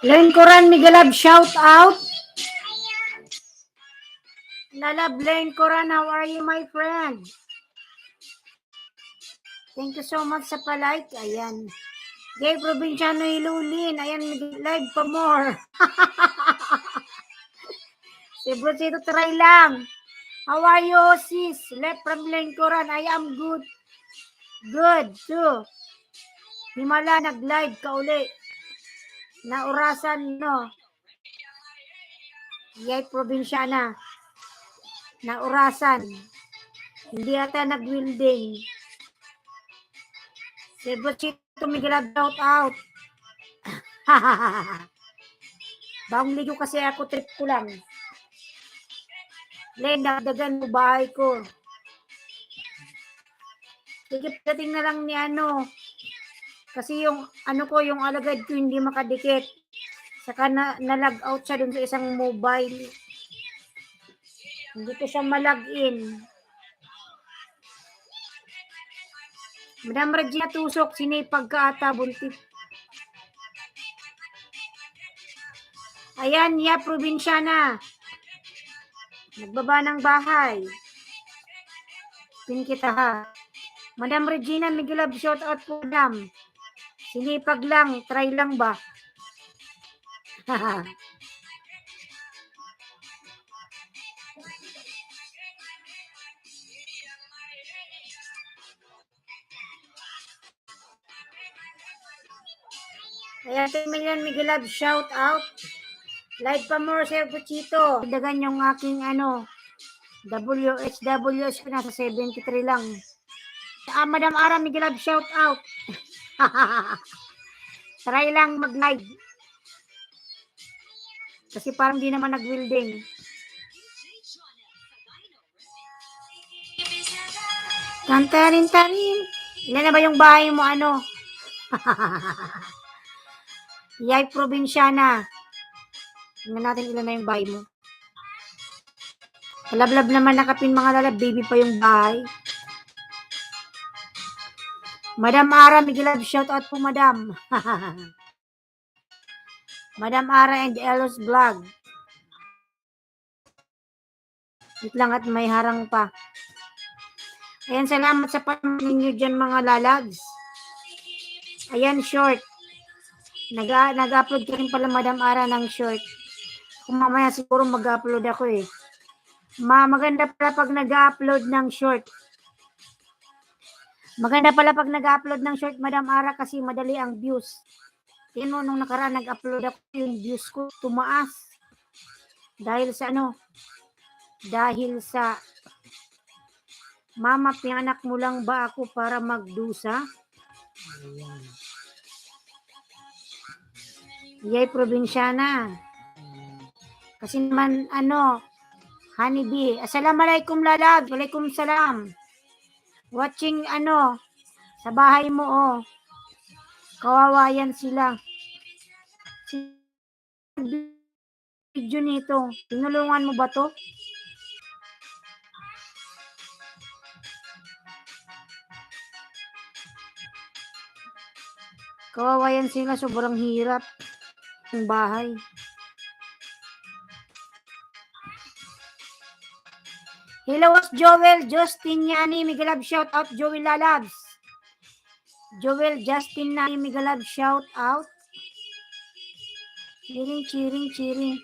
Len Coran Miguelab, shout out. Lalab Len Coran, how are you, my friend? Thank you so much sa palike. Ayan. Gay Provinciano Ilulin. Ayan, live pa more. Si Brusito, try lang. How are you, sis? Left from Len Coran. I am good. Good, too. Himala, nag-live ka uli. Naurasan, no? Gay Provinciana. Naurasan. Hindi ata nag-wielding. Si Brusito, Miguel, shout out. Bagong ligo kasi ako, trip ko lang. Len, dagdagan mo bahay ko. Sige, pagdating na lang ni ano. Kasi yung ano ko, yung alagad ko hindi makadikit. Saka na-log out siya dun sa isang mobile. Hindi ko siya ma-log-in. Madam Regina Tusok, sinipag ka ata, buntit. Ayan, ya, probinsyana. Nagbaba ng bahay. Pin kita ha. Madam Regina, Miguelab, shout out po, madam. Sinipag lang, try lang ba? Ayan, 10 million, Miguelab, shout out. Live pa more, Sir Buchito. Dagan yung aking ano, WHWS ko nasa 73 lang. Madam Ara, Miguelab, shout out. Try lang mag-live. Kasi parang di naman nag-wielding. Tantarin-tarin. Ilan na ba yung bahay mo, ano? Yay, probinsyana. Tingnan natin ilan na yung bahay mo. Lablab naman nakapin mga lalab, baby pa yung bahay. Madam Ara, Miguelab, shout out po, madam. Madam Ara and Elos Vlog. Wait lang at may harang pa. Ayan, salamat sa panonood ninyo dyan, mga lalags. Ayan, short. Nag-upload ka rin pala, Madam Ara, ng short. Kung mamaya siguro mag-upload ako eh. Maganda pala pag nag-upload ng short. Maganda pala pag nag-upload ng short, Madam Ara, kasi madali ang views. Tingnan mo, nung nakaraan nag-upload ako, yung views ko tumaas. Dahil sa ano? Dahil sa mama, pinanak mo lang ba ako para magdusa? Ayan. Yay, probinsyana. Kasi naman, ano, honeybee. Assalamualaikum, lalab. Walaikum salam. Watching, ano, sa bahay mo, oh. Kawawayan sila. Video nito. Tinulungan mo ba to? Kawawayan sila. Sobrang hirap. Ang bahay. Hello, Joel, Justin Yani, Miguelab, shout out, Joel Lalabs. Joel, Justin Yani, Miguelab, shout out. Cheering, cheering, cheering.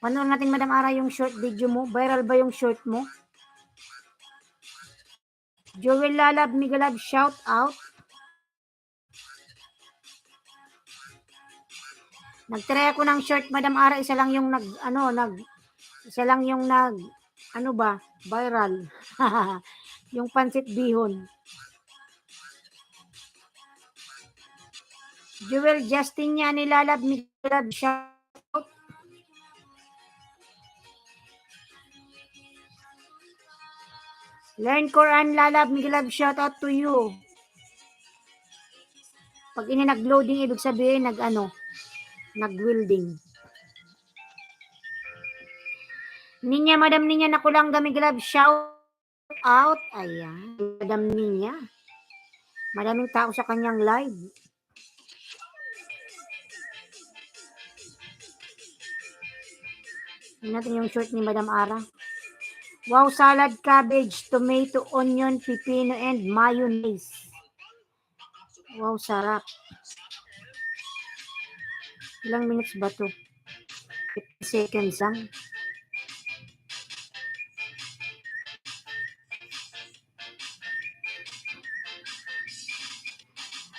Panood natin, Madam Ara, yung short video mo. Viral ba yung short mo? Joel Lalab, Miguelab, shout out. Nagtry ako ng short, Madam Ara, isa lang yung viral. Yung pansit bihon. Joel Justin niya nilalab, Miguelab, shout out. Learn Quran, lalab, Miguelab, shout out to you. Pag ini nag-loading, ibig sabihin, nag-wielding. Ninya, Madam Ninya, nakulang Miguelab, shout out. Ayan, Madam Ninya. Madaming tao sa kanyang live. Tingnan natin yung short ni Madam Ara. Wow, salad, cabbage, tomato, onion, pipino, and mayonnaise. Wow, sarap. Ilang minutes ba to? 50 seconds lang.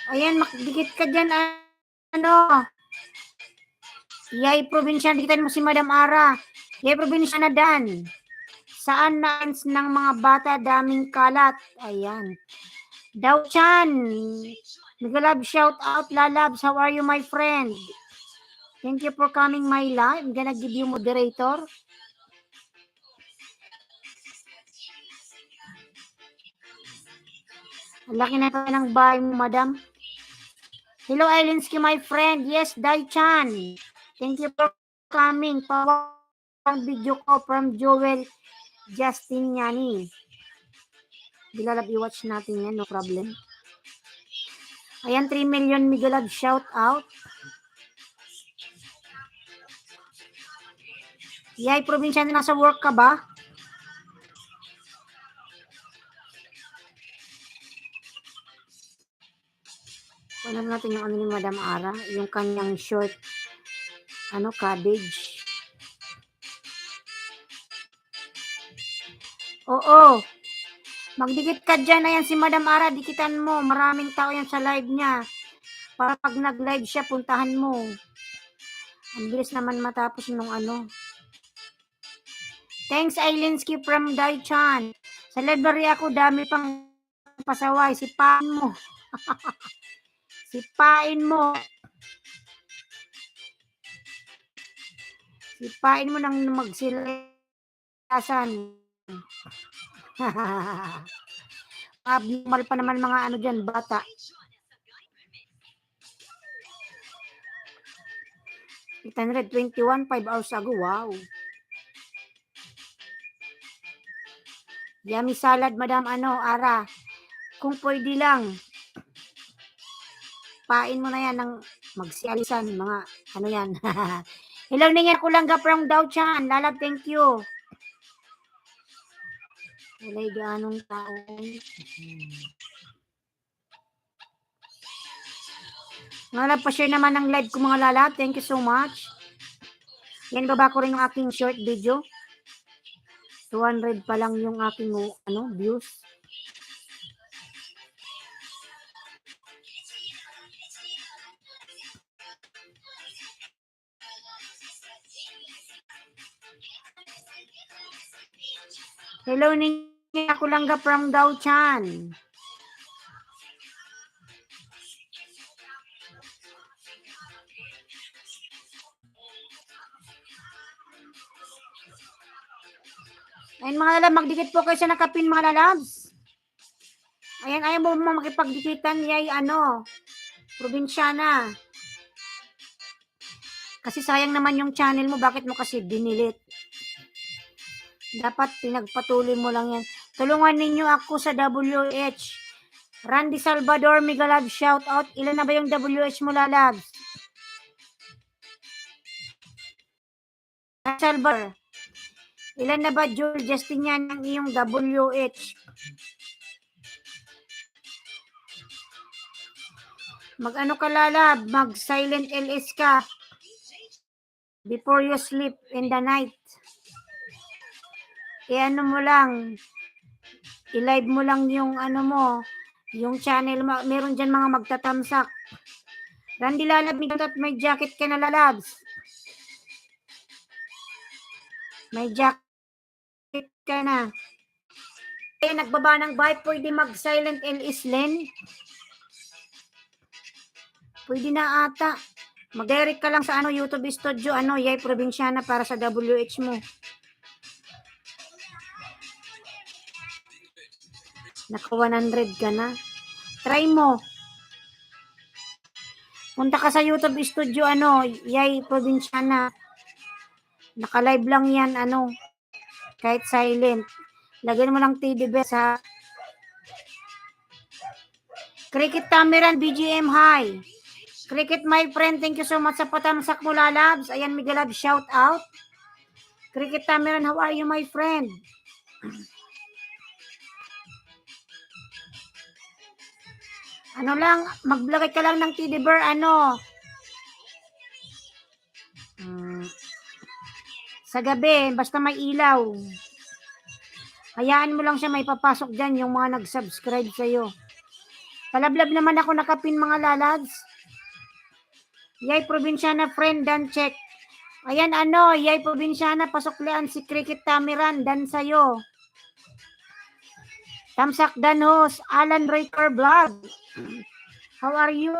Ayan, makdikit ka dyan. Ano? Yay, probinsya. Dikitan mo si Madam Ara. Yay, probinsya na Dan. Saan naans ng mga bata daming kalat? Ayan. Daw-chan. Nagalab, shout out, lalabs. How are you, my friend? Thank you for coming my live. I'm gonna give you moderator. Ang laki na pa ng bahay mo, madam. Hello, Elinski, my friend. Yes, Dai-chan. Thank you for coming. Pawang video ko from Joel Justin Yani. Bilalab, i-watch natin yan. No problem. Ayan, 3 million Migalab. Shout out. Yay, probinsya na nasa work ka ba? Ano natin yung ano ni Madam Ara, yung kanyang short, cabbage. Oo. Magdikit ka dyan. Ayan si Madam Ara, dikitan mo. Maraming tao yan sa live niya. Para pag nag-live siya, puntahan mo. Ang bilis naman matapos nung ano. Thanks, Ailinski from Daichan. Sa library ako, dami pang pasaway. Sipain mo. Sipain mo. Sipain mo nang magsilasan. Abnormal pa naman mga ano dyan, bata. 821, 5 hours ago. Wow. Yummy salad, Madam Ara. Kung pwede lang, pain mo na yan ng magsialisan, mga ano yan. Hello, Ninga Kulangga from Daw-chan. Lalab, thank you. Walay ganong tao. Lalab, pa-share naman ng live ko mga lalab. Thank you so much. Yan, baba ko rin yung aking short video. 200 pa lang yung aking views. Hello, Ninga Kulangga from Daw-chan. Ayun mga lalab, magdikit po kayo sa nakapin mga lalabs. Ayan, ayaw mo makipagdikitan, yay probinsyana. Kasi sayang naman yung channel mo, bakit mo kasi dinilit? Dapat pinagpatuloy mo lang yan. Tulungan ninyo ako sa WH. Randy Salvador, Migalab, shout out. Ilan na ba yung WH mo, lalabs? Salvador. Ilan na ba, Joel Justinian, ang iyong WH? Mag-ano ka, lalab? Mag-silent LS ka. Before you sleep in the night. I-ano mo lang. I-live mo lang yung yung channel mo. Meron dyan mga magtatamsak. Randy, lalab, may jacket ka na, lalabs. May jacket ka na. Kaya nagbaba ng bahay, pwede mag-silent LS Len. Pwede na ata. Mag-direct ka lang sa YouTube Studio, Yay Probinsyana para sa WH mo. Naka 100 ka na. Try mo. Punta ka sa YouTube Studio, Yay Probinsyana. Naka-live lang yan, kahit silent. Lagyan mo lang TDB sa Cricket Tameran, BGM High. Cricket, my friend, thank you so much sa patamsak mo, lalabs. Ayan, Migalab, shout out. Cricket Tamiran, how are you, my friend? Ano lang, mag-vlog ka lang ng teddy bear, sa gabi, basta may ilaw. Hayaan mo lang siya, may papasok dyan yung mga nag-subscribe sa'yo. Palablab naman ako nakapin, mga lalads. Yay, Probinsyana, friend, dan check. Ayan, Yay, Probinsyana, pasuklian si Cricket Tamiran, dan sa'yo. Tamsak Danos, Alan Raker Vlog. How are you?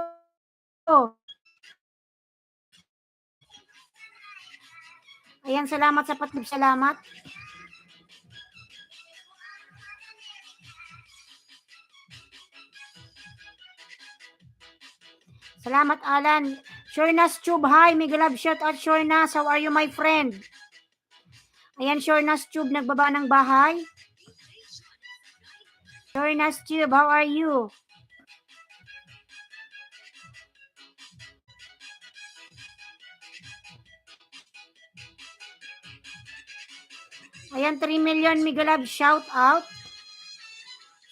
Ayan, salamat sa patlib, salamat. Salamat, Alan. Shornas Tube, hi. Mega love shout out, Shornas. How are you, my friend? Ayan, Shornas Tube, nagbaba ng bahay. Shornas Tube, how are you? Ayan, 3 million, Mega love shout out.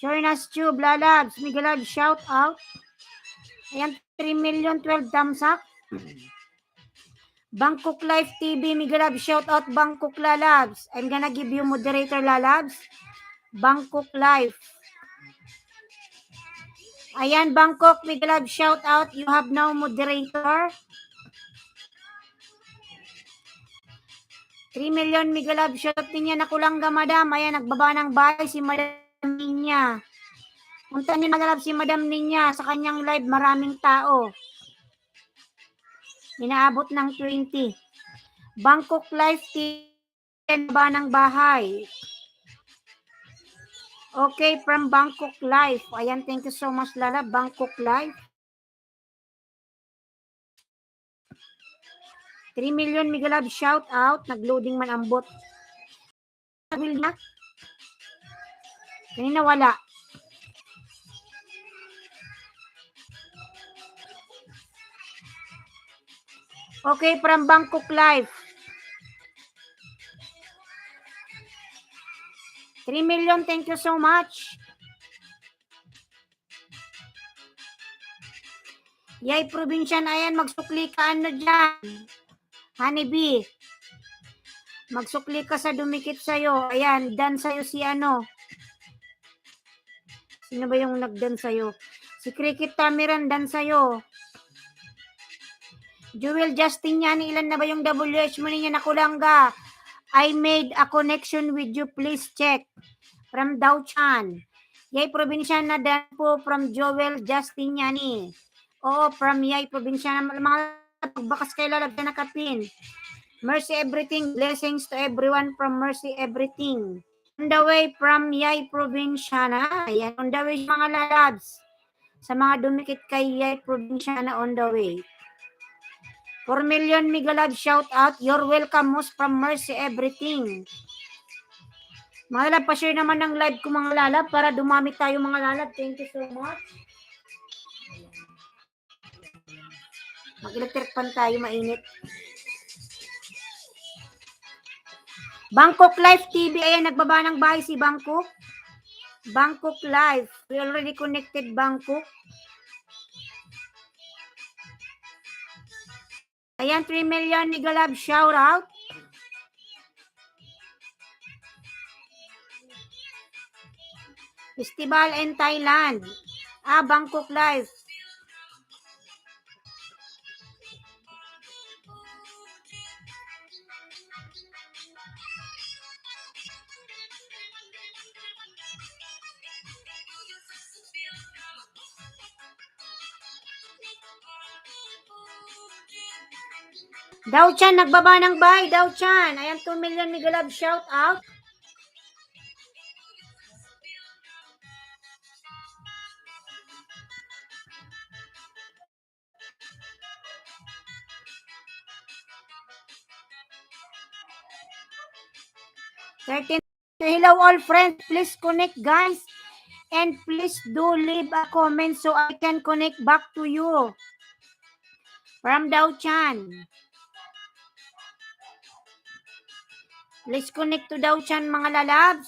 Shornas Tube, lalabs, Mega love shout out. Ayan, 3 million, 12 thumbs up. Bangkok Live TV, Mega love shout out, Bangkok lalabs. I'm gonna give you moderator, lalabs. Bangkok Live. Ayan, Bangkok, Mega love shout out. You have now moderator. 3 million, Mega love shout out niya na kulangga, madam. Ayan, nagbaba ng bahay si Madam Ninya. Punta niyo, Mega love, si Madam Ninya sa kanyang live, maraming tao. Inaabot ng 20. Bangkok Live TV, ba ng bahay. Okay, from Bangkok Live. Ayan, thank you so much, Lala. Bangkok Live. 3 million, Mega love shout out. Nag-loading man ang bot. Kanina wala. Okay, from Bangkok Live. 3 million, thank you so much. Yay, Probinsya na yan. Magsukli ka dyan. Honeybee. Magsukli ka sa dumikit sa'yo. Ayan, dan sa'yo si Sino ba yung nagdan sa'yo? Si Cricket Tamiran, dan sa'yo. Jewel Justin yan, ilan na ba yung WH mo niya nakulangga? I made a connection with you, please check. From Dao-chan. Yay, Probinsya na dan po from Joel Justin yani. Oo, from Yay, Probinsya na. Mga pagbakas kayo lalagyan na kapin. Mercy Everything, blessings to everyone from Mercy Everything. On the way from Yay, Probinsya na. Ayan, on the way mga lalabs. Sa mga dumikit kay Yay, Probinsya na on the way. 4 million, Mega love shout out. You're welcome most from Mercy Everything. Mga lalab, pa-share naman ng live ko mga lalab para dumami tayo mga lalab. Thank you so much. Mag-electric pan tayo, mainit. Bangkok Live TV, ayan, nagbaba ng bahay si Bangkok. Bangkok Live. We already connected Bangkok. Ayan, 3 million, Mega love shout out. Festival in Thailand. Bangkok Live. Dao-chan, nagbaba ng bahay. Dao-chan. Ayan, 2 million, Mega love shout out. Hello all friends, please connect guys, and please do leave a comment so I can connect back to you. From Dao-chan. Let's connect to daw dyan mga lalabs.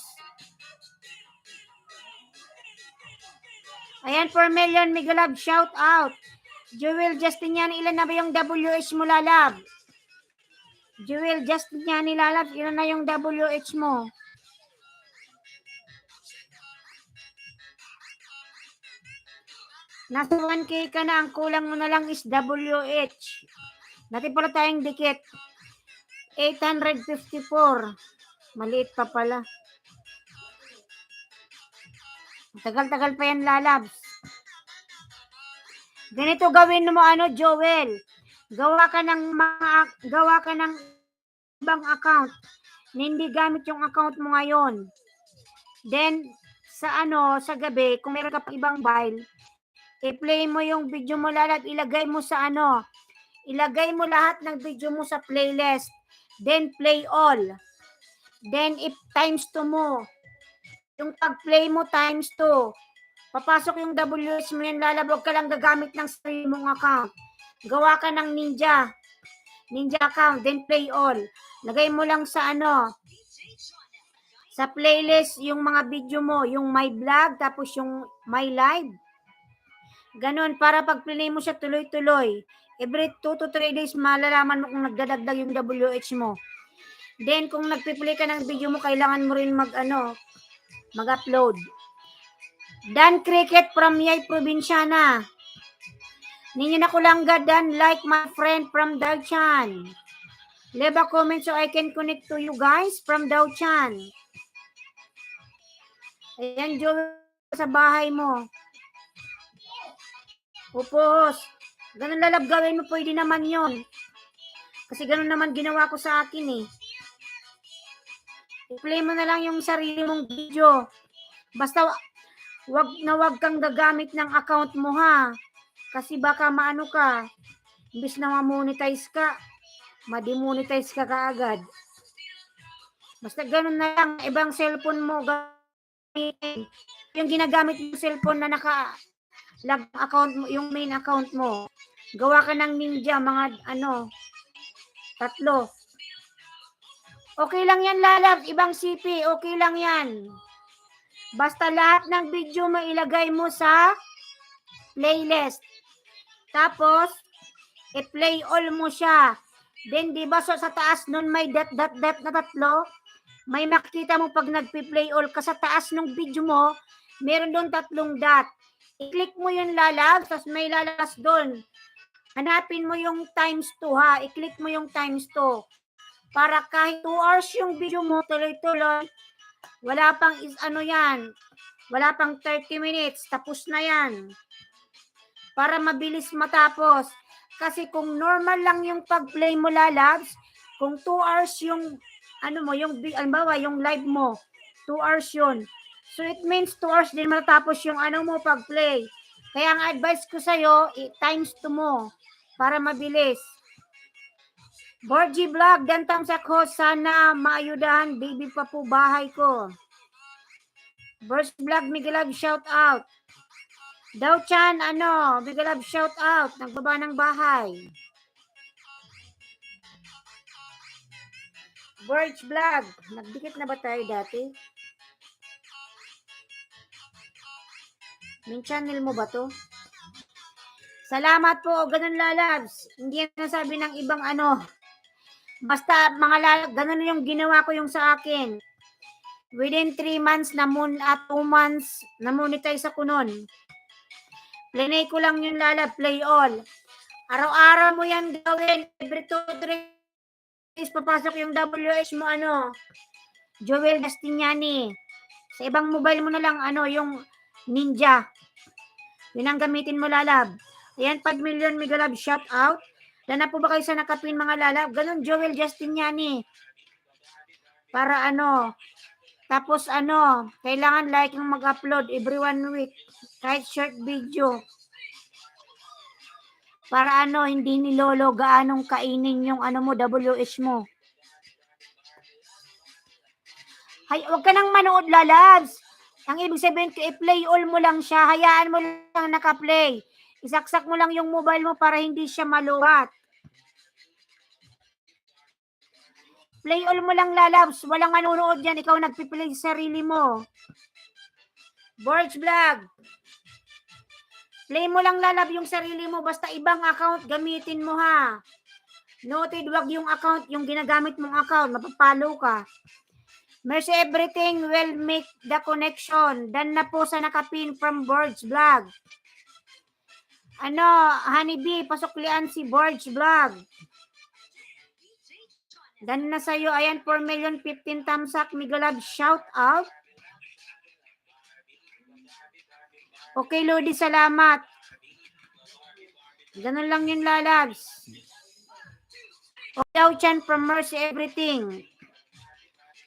Ayan, 4 million mega love, shout out. Jewel Justinian, ilan na ba yung WH mo lalab? Jewel Justinian lalab, ilan na yung WH mo? Nasa 1K ka na, ang kulang mo na lang is WH. Dati pala tayong dikit. 854. Maliit pa pala. Tagal-tagal pa yan lalabs. Ganito gawin mo Joel. Gawa ka ng ibang account na hindi gamit yung account mo ngayon. Then sa gabi, kung meron ka pa ibang file, i-play mo yung video mo lalab, ilagay mo sa ilagay mo lahat ng video mo sa playlist. Then play all. Then if times 2 mo, yung pag-play mo times 2, papasok yung WH mo yan lalab, huwag ka lang gagamit ng sarili mong account. Gawa ka ng Ninja account, then play all. Lagay mo lang sa sa playlist yung mga video mo, yung my vlog, tapos yung my live. Ganon, para pag play mo siya tuloy-tuloy. Every 2 to 3 days, malalaman mo kung nagdadagdag yung WH mo. Then, kung nagpiplay ka ng video mo, kailangan mo rin mag-upload. Dan Cricket from Yay Provinciana. Ninyo na kulangga, Dan, like my friend from Daochan. Leave a comment so I can connect to you guys from Daochan. Ayan, Joel, sa bahay mo. Upos. Ganun lalab gawin mo, pwede naman yon. Kasi ganun naman ginawa ko sa akin eh. I-play mo na lang yung sarili mong video. Basta wag kang gagamit ng account mo ha. Kasi baka maano ka. Imbis na ma-monetize ka, ma-demonetize ka kaagad. Basta ganun na lang, ibang cellphone mo gamitin. Yung ginagamit yung cellphone na naka-log account mo, yung main account mo. Gawa ka ng Ninja, mga 3. Okay lang yan lalab, ibang CP, okay lang yan. Basta lahat ng video mo ilagay mo sa playlist. Tapos, i-play all mo siya. Then, di ba, so sa taas nun may dot na 3, may makikita mo pag nagpi-play all ka sa taas ng video mo, meron doon 3 dot. I-click mo yung lalab, tapos may lalabas doon. Hanapin mo yung times 2 ha. I-click mo yung times 2. Para kahit 2 hours yung video mo, tuloy-tuloy, wala pang wala pang 30 minutes, tapos na yan. Para mabilis matapos. Kasi kung normal lang yung pag-play mo lalabs, kung 2 hours yung yung live mo, 2 hours yun. So it means 2 hours din matapos yung mo pag-play. Kaya ang advice ko sa'yo, times 2 mo para mabilis. Borgie Vlog, dantang ko, sana maayudahan, baby pa po bahay ko. Borgie Vlog, Miguelag, shout out. Daochan, Miguelag, shout out, nagbaba ng bahay. Borgie Vlog, nagdikit na ba tayo dati? Min channel mo ba to? Salamat po, ganun lalabs. Hindi yan nasabi ng ibang Basta mga lalab, ganun yung ginawa ko yung sa akin. Within 3 months at 2 months, na-monetize ako nun. Play ko lang yung lalab, play all. Araw-araw mo yan gawin. Every 2-3 days, papasok yung WH mo, Joel Justiniani. Sa ibang mobile mo na lang, yung Ninja. Yun ang gamitin mo lalab. Ayan, 5 million mega love, shout out. Dana po ba kayo sa nakapin mga lalab? Ganun, Joel Justiniani. Para tapos kailangan like yung mag-upload every 1 week. Kahit short video. Para hindi nilolo gaanong kainin yung mo, WH mo. Hay, wag ka nang manood lalabs. Ang ibig sabihin ko, i-play all mo lang siya. Hayaan mo lang naka-play. Isaksak mo lang yung mobile mo para hindi siya maluwat. Play all mo lang, lalabs. Walang manunood dyan. Ikaw nagpiplay sa sarili mo. Borge Vlog. Play mo lang, lalab, yung sarili mo. Basta ibang account, gamitin mo, ha. Noted, wag yung account, yung ginagamit mong account. Mapapalo ka. Mercy Everything will make the connection. Dan na po sa nakapin from Borge Vlog. Ano, Honeybee, pasuklian si Borge Vlog. Dan na sa'yo. Ayan, 4,015,000 thumbs up. Migalab, shout out. Okay, Lodi, salamat. Ganun lang yun, lalabs. O daw chan from Mercy Everything.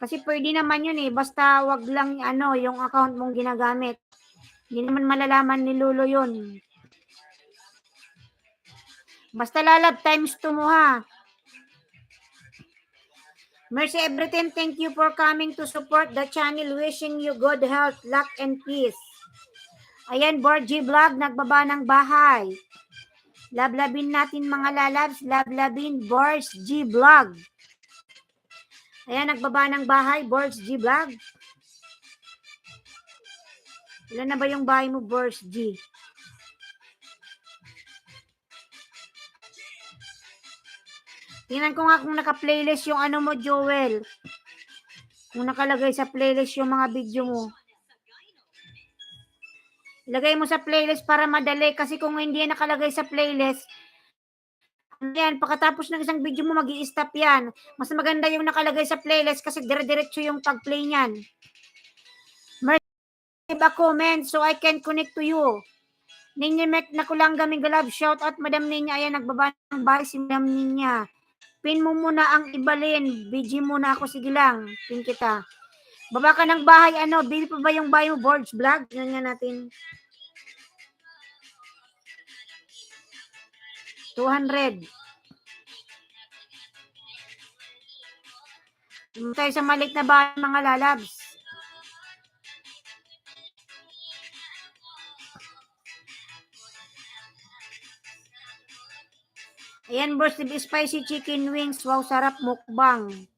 Kasi pwede naman yun eh. Basta wag lang yung account mong ginagamit. Hindi naman malalaman ni Lolo yun. Basta lalab times 2 mo, ha. Mercy Everything, thank you for coming to support the channel. Wishing you good health, luck, and peace. Ayan, Borgie Vlog, nagbaba ng bahay. Lablabin natin mga lalabs. Lablabin, Borgie Vlog. Ayan, nagbaba ng bahay, Borgie Vlog. Ilan na ba yung bahay mo, Borgie? Tingnan ko nga kung naka-playlist yung ano mo, Joel. Kung nakalagay sa playlist yung mga video mo. Ilagay mo sa playlist para madali kasi kung hindi yan nakalagay sa playlist, yan, pagkatapos ng isang video mo, mag-i-stop yan. Mas maganda yung nakalagay sa playlist kasi dire-diretso yung pag-play niyan. Leave a comment so I can connect to you. Ninya Mek na kulang gaming galab. Shout out Madam Ninya. Ayan, nagbaba ng bahay si Madam Ninya. Pin mo muna ang ibalin. BG muna ako. Sige lang. Pin kita. Baba ka ng bahay. Ano? Bili pa ba yung bahay mo? Borge Vlog? Yan nga natin. 200. Tayo sa malik na bahay mga lalabs. Ayan, boss, spicy chicken wings. Wow, sarap, mukbang.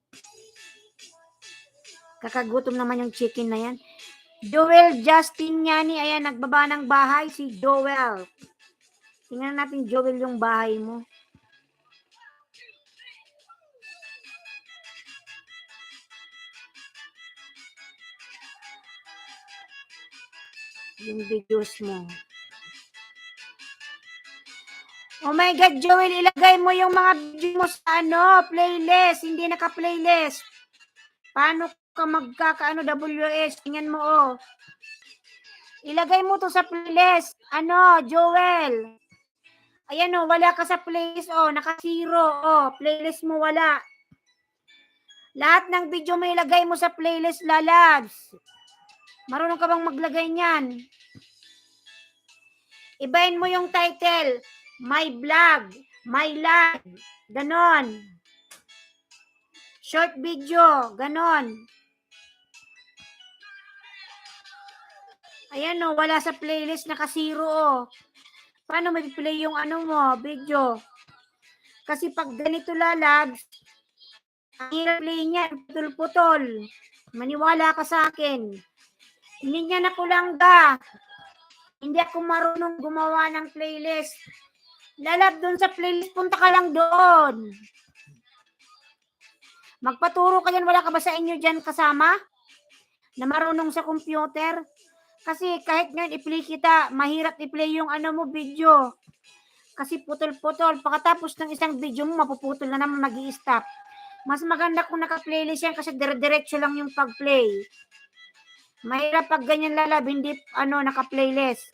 Kakagutom naman yung chicken na yan. Joel Justin Yani. Ayan, nagbaba ng bahay si Joel. Tingnan natin, Joel, yung bahay mo. Yung videos mo. Oh my God, Joel, ilagay mo yung mga video mo sa playlist. Hindi naka-playlist. Paano ka magkakaano WS? Tingnan mo, oh. Ilagay mo to sa playlist. Joel. Ayan, oh, wala ka sa playlist, oh. Naka-zero, oh. Playlist mo wala. Lahat ng video mo ilagay mo sa playlist, lalabs. Marunong ka bang maglagay niyan? Ibahin mo yung title. My vlog, my live, ganon. Short video, ganon. Ayan, oh, wala sa playlist, naka-zero, oh. Paano may-play yung video? Kasi pag ganito, lalabs, ang hirap play niyan, putol-putol. Maniwala ka sa akin. Hindi niya nakulangga. Hindi ako marunong gumawa ng playlist. Lalab doon sa playlist, punta ka lang doon. Magpaturo ka dyan, wala ka ba sa inyo dyan kasama? Na marunong sa computer? Kasi kahit ngayon i-play kita, mahirap i-play yung video. Kasi putol-putol. Pagkatapos ng isang video mo, mapuputol na naman, mag-i-stop. Mas maganda kung naka-playlist yan kasi dire-diretso lang yung pag-play. Mahirap pag ganyan, lalab, hindi naka-playlist.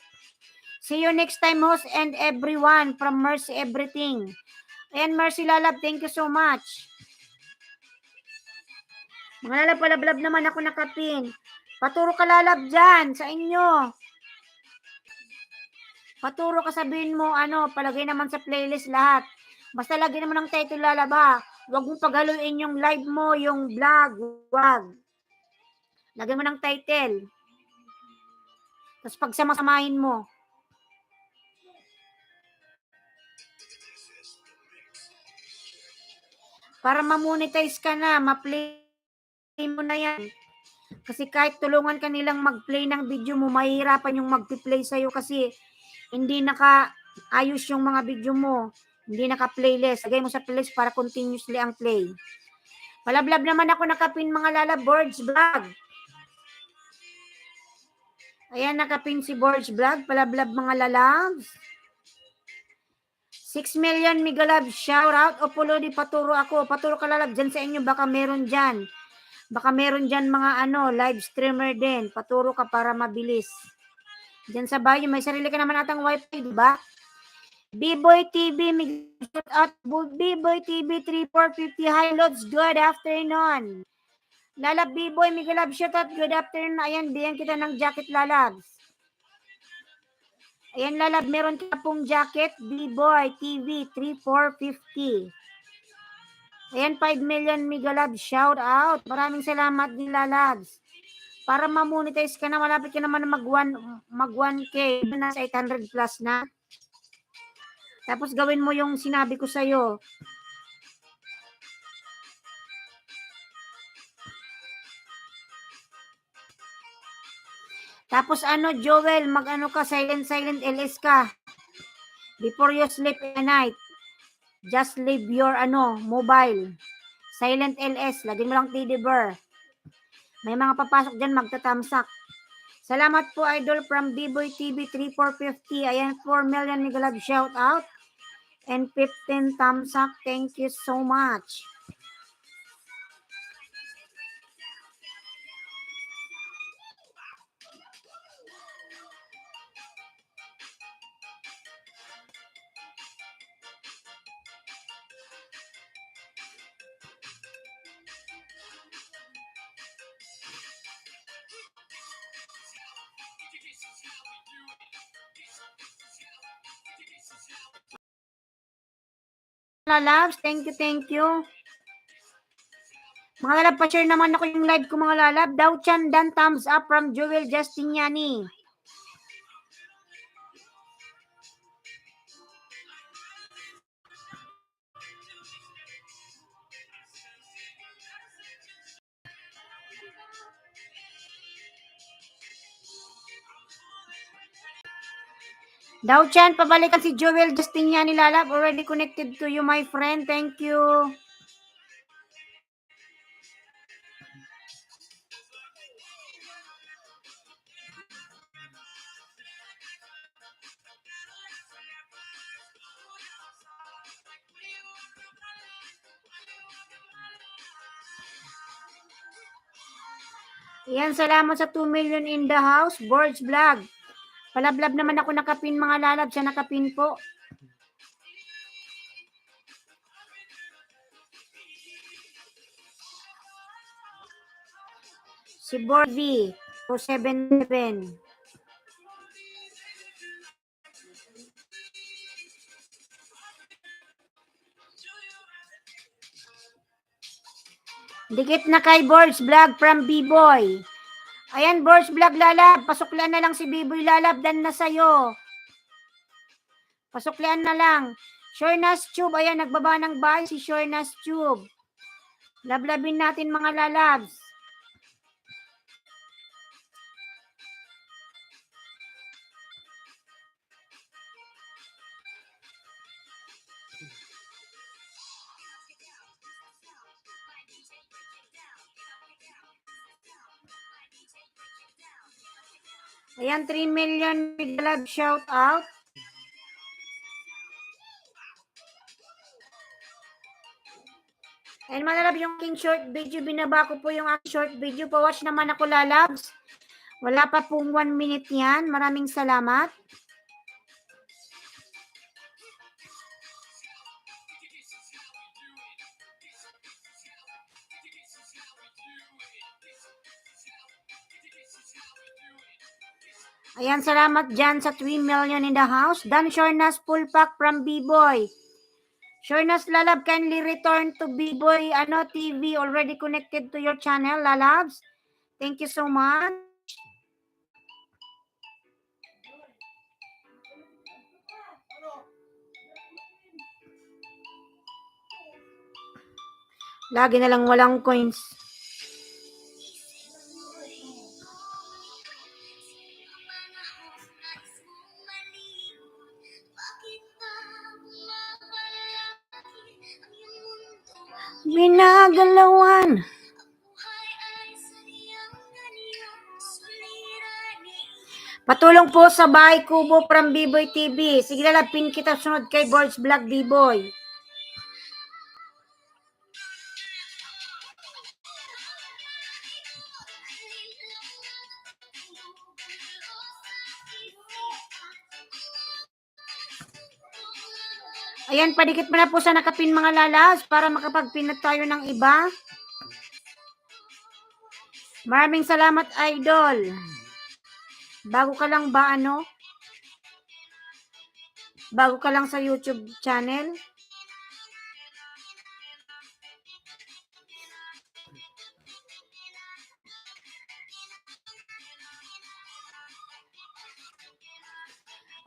See you next time, host and everyone from Mercy Everything. Ayan, Mercy lalab, thank you so much. Mga lalab, palablab naman ako nakapin. Paturo ka, lalab, dyan sa inyo. Paturo ka, sabihin mo, palagay naman sa playlist lahat. Basta lagyan naman ng title, lalab, ha. Huwag mong paghaluin yung live mo, yung vlog. Huwag. Lagyan mo ng title. Tapos pagsamasamahin mo. Para ma-monetize ka na, ma-play mo na yan. Kasi kahit tulungan ka nilang mag-play ng video mo, mahihirapan yung mag-play sa'yo kasi hindi naka-ayos yung mga video mo. Hindi naka-playlist. Lagay mo sa playlist para continuously ang play. Palablab naman ako nakapin mga Lala Birds Vlog. Ayan, nakapin si Birds Vlog. Palablab mga lalabs. 6 million Migalab, shout out. O pulo di paturo ako. Paturo ka lalab dyan sa inyo. Baka meron dyan. Baka meron dyan mga live streamer din. Paturo ka para mabilis. Dyan sa bayo, may sarili ka naman atang wifi, diba? B-Boy TV, shout out. B-Boy TV 3450. Hi, Lods. Good afternoon. Lalab B-Boy, Migalab, shout out. Good afternoon. Ayan, diyan kita ng jacket, lalabs. Ayan, lalab, meron ka pong jacket, B-Boy TV 3450. Ayan, 5 million Migalab, shout out. Maraming salamat din, lalabs. Para ma-monetize ka na, malapit ka naman mag 1K, nasa 800 plus na. Tapos gawin mo yung sinabi ko sa'yo. Tapos Joel, mag-ano ka, silent LS ka. Before you sleep at night, just leave your mobile. Silent LS, lagyan mo lang TD Bear. May mga papasok dyan, magtatamsak. Salamat po, Idol, from B-Boy TV 3450. Ayan, 4 million Migalab, shout out. And 15 thumbs up. Thank you so much. Mga loves, thank you. Mga lalab, pa-share naman ako yung live ko mga lalab. Dawchan dan thumbs up from Joel Justiniani. Dawchan, pabalikan si Joel Justiniani lalab. Already connected to you, my friend. Thank you. Yan, salamat sa 2 million in the house. Birds Vlog. Palablab naman ako nakapin mga lalab. Siya nakapin po. Si Bordy. 277. Dikit na kay Birds Vlog from B-Boy. Ayan, Birds Vlog lalab. Pasuklan na lang si B-Boy lalab. Dan na sa'yo. Pasuklian na lang. Shornas Tube. Ayan, nagbaba ng bahay si Shornas Tube. Lablabin natin mga lalabs. Ayan, 3 million Migalab shout out. And manalab yung aking short video, binaba ko po yung aking short video. Pa-watch naman ako lalabs. Wala pa pong 1 minute yan. Maraming salamat. Ayan, salamat dyan sa 3 million in the house. Dan Shornas full pack from B-Boy. Shornas lalab, kindly return to B-Boy TV. Already connected to your channel, lalabs. Thank you so much. Lagi na lang walang coins. Binagalawan. Patulong po sa Bahay Kubo from B-Boy TV. Sige na lang, pin kita sunod kay Boards Vlog B-Boy. Ayan, padikit mo na po sa nakapin mga lalas para makapagpinat tayo ng iba. Maraming salamat, idol. Bago ka lang ba ano? Bago ka lang sa YouTube channel?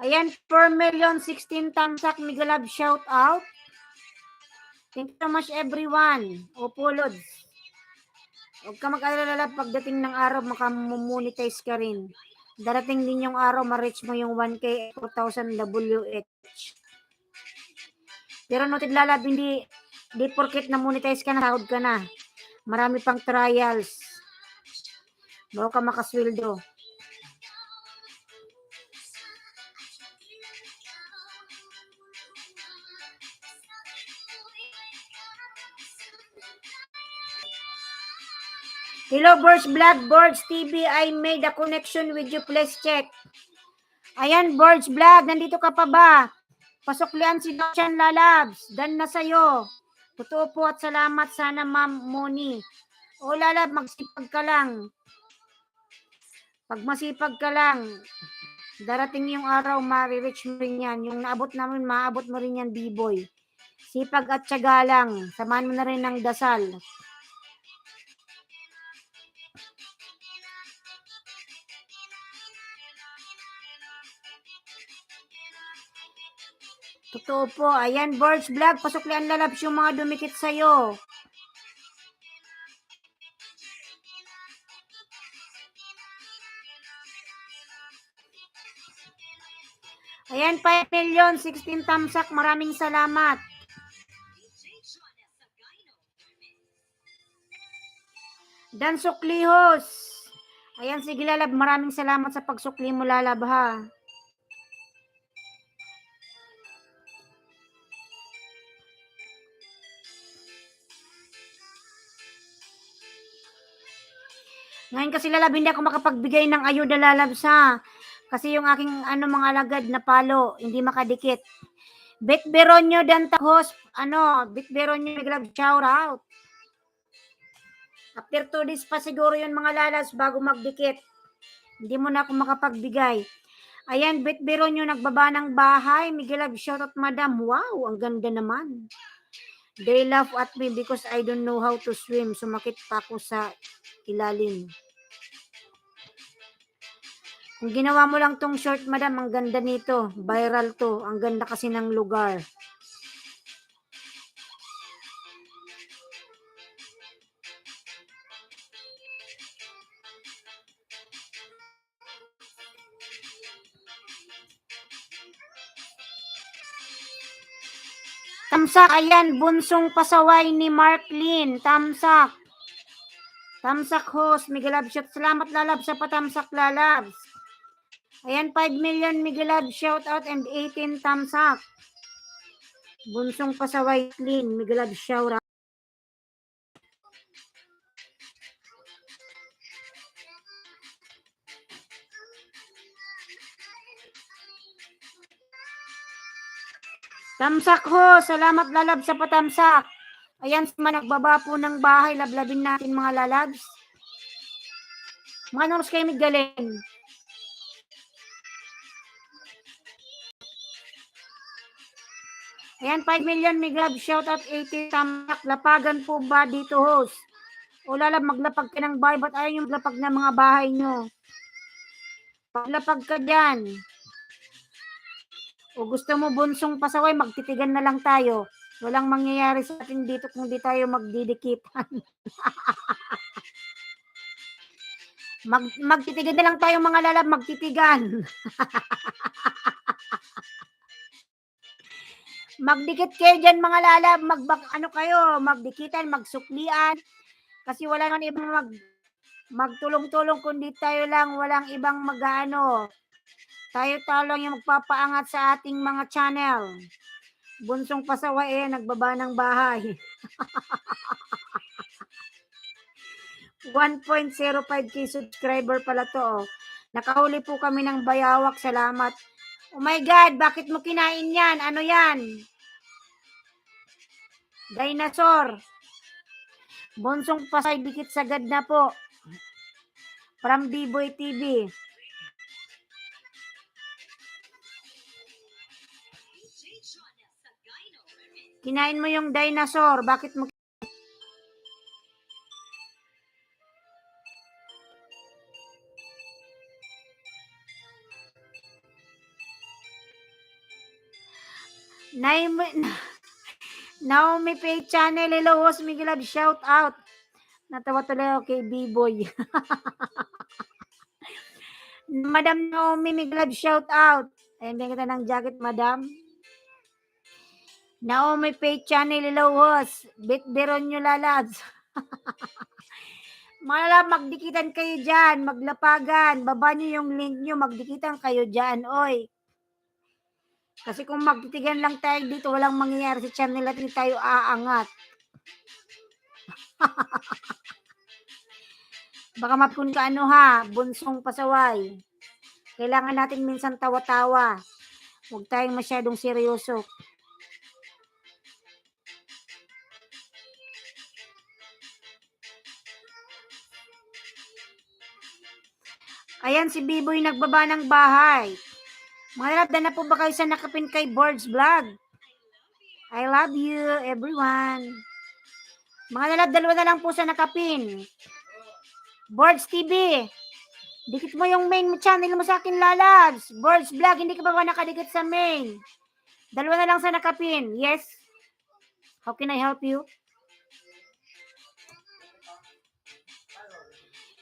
Ayan, 4,016 thumbs up, Mega Love, shout out. Thank you so much everyone. Opo, Lods. Huwag ka mag-alala pagdating ng araw, makamonetize ka rin. Darating din yung araw, ma-reach mo yung 1K 4,000 WH. Pero noted lalab, hindi porket na monetize ka na, sahod ka na. Marami pang trials. Bago ka makasweldo. Hello, Birds Vlog, Birds TV. I made a connection with you. Please check. Ayan, Birds Vlog. Nandito ka pa ba? Pasuklian si Dachan Lalabs. Dan na sa'yo. Totoo po at salamat sana, Ma'am Moni. O Lalab, magsipag ka lang. Pag masipag ka lang, darating yung araw, ma-reach mo rin yan. Yung naabot namin, maabot mo rin yan, B-Boy. Sipag at tiyaga lang. Samahan mo na rin ng dasal. Totoo po. Ayan, Birds Vlog. Pasuklian Lalabs yung mga dumikit sa'yo. Ayan, 5,016 thumbs up. Maraming salamat. Dan Suklihos. Ayan, sige Lalab. Maraming salamat sa pagsukli mo, Lalab, ha. Ngayon kasi Lalab, hindi ako makapagbigay ng ayuda, Lalab, sa. Kasi yung aking mga alagad na palo, hindi makadikit. Bet Beronyo Danta host, Bet Beronyo Lalab, shout out. After 2 days pa siguro yun mga lalas bago magdikit. Hindi mo na ako makapagbigay. Ayan, Bet Beronyo nagbaba ng bahay. Miguel Love, shout out madam. Wow, ang ganda naman. They laugh at me because I don't know how to swim. Sumakit pa ako sa ilalim. Kung ginawa mo lang tong short, madam, ang ganda nito. Viral to. Ang ganda kasi ng lugar. Tamsak, ayan, bunsong pasaway ni Marklin. Tamsak. Tamsak host, Miguel Love, shout. Salamat Lalab sa patamsak Lalabs. Ayan, 5 million Miguel Love, shout out, and 18 tamsak. Bunsong pasaway clean, Miguel Love, shout out. Tamsak ho, salamat Lalab sa patamsak. Ayan, nagbaba po ng bahay, lablabin natin mga Lalabs. Mga oras kayo galing. Ayan, 5 million Miguel Love, shout out, 80 tamsak. Lapagan po ba dito host? O Lalab, maglapag ka ng bahay, ba't ayaw yung maglapag ng mga bahay nyo? Paglapag ka dyan. O gusto mo bunsong pasaway, magtitigan na lang tayo. Walang mangyayari sa atin dito kung di tayo magdidikitan. Magtitigan na lang tayo mga lalab, magtitigan. Magdikit kayo dyan mga lalab, magdikitan, magsuklian. Kasi wala naman ibang magtulong-tulong kundi tayo lang, walang ibang mag-ano. Tayo lang yung magpapaangat sa ating mga channel. Bunsong pasaway nagbaba ng bahay. 1.05k subscriber pala to. Nakahuli po kami ng bayawak. Salamat. Oh my God, bakit mo kinain yan? Ano yan? Dinosaur. Bunsong pasay, dikit sagad na po. From B-Boy TV. Kinain mo yung dinosaur. Bakit mo Naomi Pay Channel, hello host, Miguel Love, shout out. Natawa tuloy ako kay B-Boy. Madam Naomi, Miguel Love, shout out. Ayan, bigyan kita ng jacket, madam. Naomi Pay Channel, hello host. Bitberon nyo lalabs. Mga magdikitan kayo dyan, maglapagan. Baba nyo yung link nyo, magdikitan kayo dyan, oy. Kasi kung magtitigan lang tayo dito, walang mangyayari sa channel natin, tayo aangat. Baka mapun ka bunsong pasaway. Kailangan natin minsan tawa-tawa. Huwag tayong masyadong seryoso. Ayan, si Biboy nagbaba ng bahay. Mga lab, na po ba kayo sa nakapin kay Boards Vlog? I love you, everyone. Mga lab, dalawa na lang po sa nakapin. Boards TV. Dikit mo yung main channel mo sa akin, lalabs. Boards Vlog, hindi ka ba nakadikit sa main? Dalawa na lang sa nakapin. Yes. How can I help you?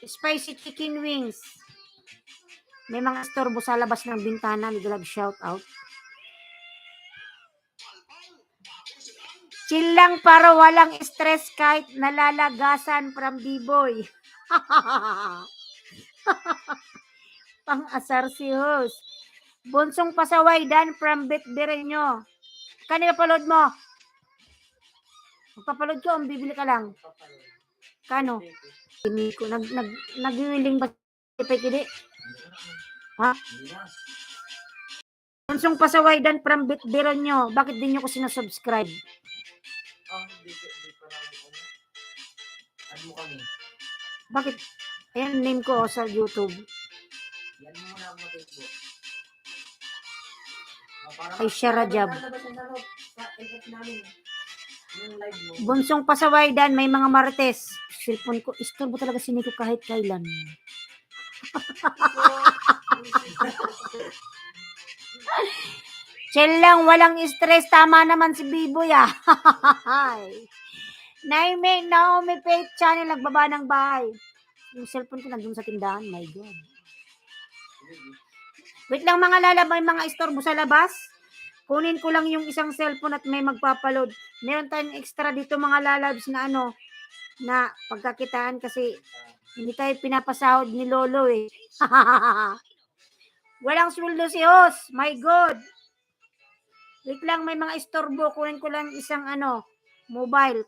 Spicy chicken wings. May mga storbo sa labas ng bintana. Miguel Love, shout out. Chill lang para walang stress kahit nalalagasan from B-Boy. Pang-asar si host. Bunsong pasaway dan from Bitberenyo. Kanina palod mo? Magpapalod ko, bibili ka lang. Kano? Hindi ko. Nag-willing ba kidi? Ha? Bunsong pasaway dan from Bitberenyo. Bakit din nyo ko sinasubscribe? Ano mo kami? Bakit? Ayan, name ko sa YouTube. Yan mo muna ako Facebook. Ay, Sharajab. Bunsong pasaway dan, may mga marites. Cellphone ko, istorbo talaga siniko kahit kailan. Chill lang, walang stress. Tama naman si Biboy Naomi Faith Channel, nagbaba ng bahay. Yung cellphone ko nandun sa tindahan. My God. Wait lang mga lalabay, mga istorbo sa labas. Kunin ko lang yung isang cellphone at may magpapaload. Meron tayong extra dito mga lalabs na na pagkakitaan kasi hindi tayo pinapasahod ni Lolo Walang sweldo si host. My God. Wait lang, may mga istorbo. Kunin ko lang isang mobile.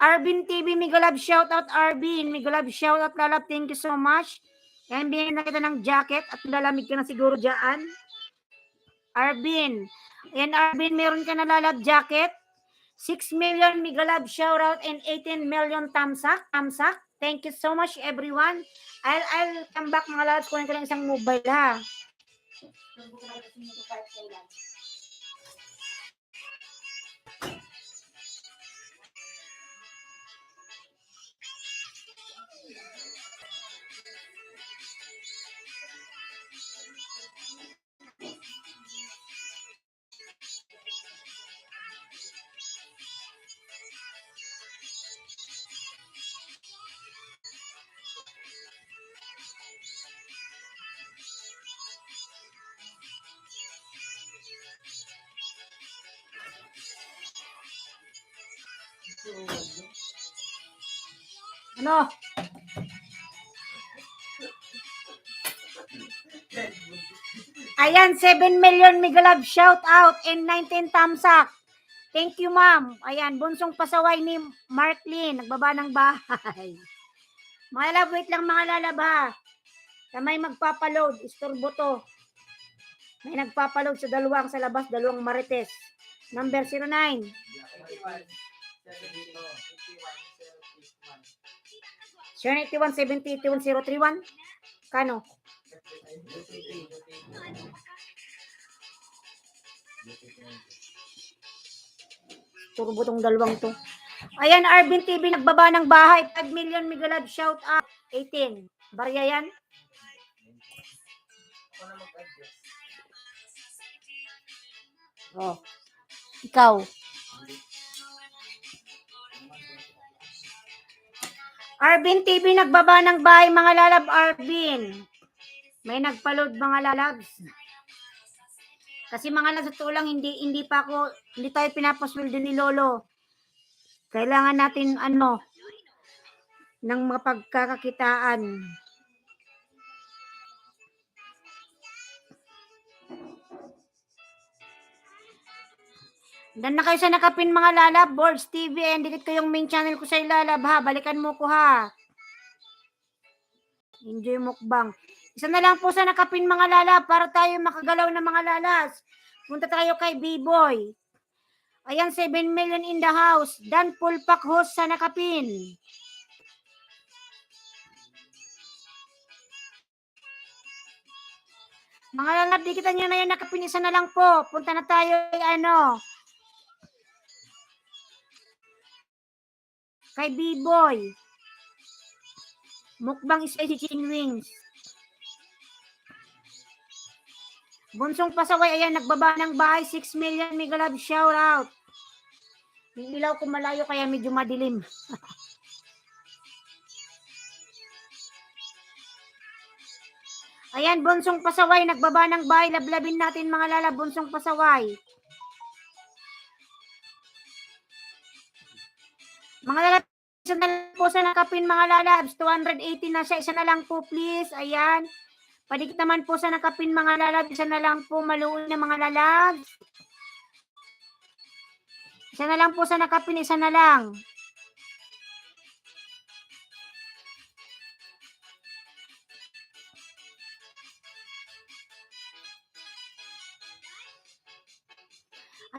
Arvin TV, Miguel Love, shout out Arvin. Miguel Love, shout out lalab. Thank you so much. Yan, binigyan na kita ng jacket at lalamig ka na siguro dyan. Arvin. Yan, Arvin, meron ka na lalab jacket. 6 million Miguel Love, shout out, and 18 million thumbs up. Thank you so much, everyone. I'll come back mga lalabs. Kunin ko lang isang mobile Ano? Ayan, 7 million Migalab shout out and 19 thumbs up. Thank you, ma'am. Ayan, bunsong pasaway ni Marklin. Nagbaba ng bahay. Mga lab, wait lang mga lalab ha. Na may magpapaload. Istorbo to. May nagpapaload sa dalawang sa labas, dalawang marites. Number 09. Sure, 81, 70, 81, 031. Kano? Turbo tong dalawang to. Ayan, Arvin TV nagbaba ng bahay. 5 million Migalab shout out. 18. Barya yan? Oh. Ikaw. Arvin TV nagbaba ng bahay mga lalab. Arvin. May nagpa-load mga lalabs. Kasi mga nasa lang hindi tayo pinapasweldo ni Lolo. Kailangan natin ng mapagkakakitaan. Dan na kayo sa nakapin mga lalab, Boards TV, and dikit ko yung main channel ko sa ilalab ha. Balikan mo ko ha. Enjoy mukbang. Isa na lang po sa nakapin mga lalab para tayo makagalaw na mga lalas. Punta tayo kay B-Boy. Ayan, 7 million in the house. Dan full pack host sa nakapin. Mga lalab, di kita nyo na yan nakapin. Isa na lang po. Punta na tayo kay B-Boy. Mukbang is chicken wings. Bunsong pasaway, ayan, nagbaba ng bahay. 6 million, Migalab, shout out. Yung ilaw ko malayo kaya medyo madilim. Ayan, bunsong pasaway, nagbaba ng bahay. Lablabin natin mga lalab, bunsong pasaway. Mga lalab, isa na lang po sa nakapin mga lalabs. 280 na siya. Isa na lang po please. Ayan. Padikit naman po sa nakapin mga lalabs. Isa na lang po maluon na mga lalabs. Isa na lang po sa nakapin. Isa na lang.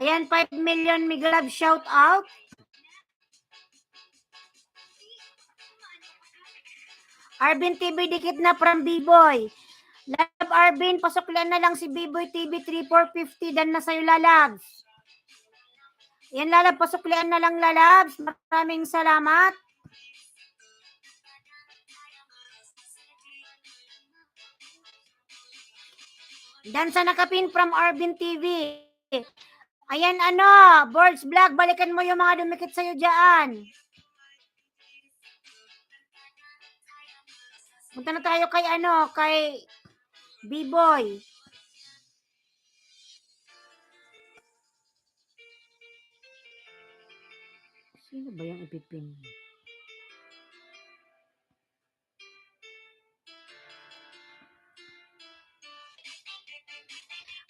Ayan, 5 million Migalab shout out. Arvin TV dikit na from B-Boy. Love Arvin, pasuklan na lang si B-Boy TV 3450 dan na sa'yo lalabs. Yan lalab, pasuklian na lang lalabs. Maraming salamat. Dan sa nakapin from Arvin TV. Ayan Boards Vlog, balikan mo yung mga dumikit sa'yo dyan. Punta na tayo kay B-Boy. Sino ba yung ipipin?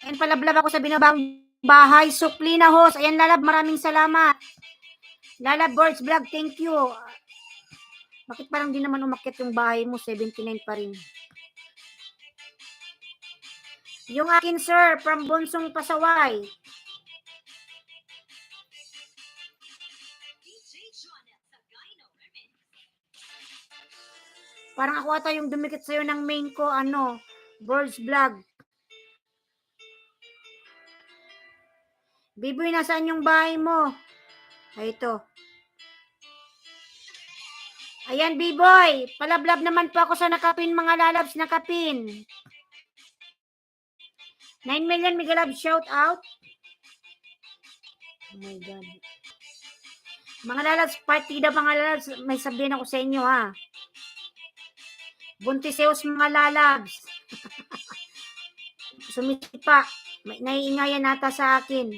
Ayan, palablab ako sa binabang bahay. Sukli na host. Ayan, lalab, maraming salamat. Lalab Boards Vlog, thank you. Bakit parang di naman umakyat yung bahay mo? 79 pa rin. Yung akin, sir, from Bonsong Pasaway. Parang ako ata yung dumikit sa'yo ng main ko, Boards Vlog. Biboy, nasaan yung bahay mo? Ay, ito. Ayan, B-Boy. Palablab naman po ako sa nakapin, mga lalabs nakapin. 9 million, Migalab, shout out. Oh my God. Mga lalabs, partida mga lalabs, may sabihin ako sa inyo ha. Buntiseos mga lalabs. Sumisipa. May naiingayan nata sa akin.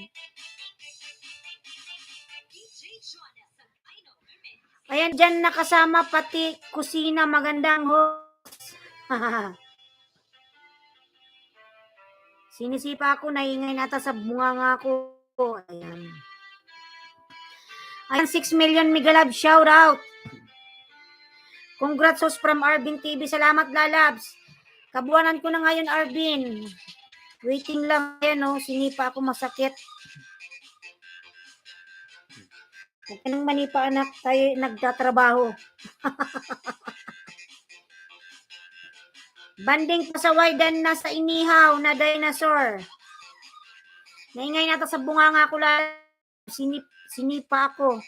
Ayan, dyan nakasama pati kusina. Magandang host. Sinisipa ako, naingay nata sa bunganga ko. Ayan. Ayan, 6 million Migalab, shout out. Congrats host from Arvin TV. Salamat, Lalabs. Kabuanan ko na ngayon, Arvin. Waiting lang yan, no? Sinipa ako, masakit. Huwag ka nang manipa, anak. Tayo nagtatrabaho. Banding pasaway dan na sa inihaw na dinosaur. Naingay nata sa bunganga ko, Lalabs. Sinipa ako.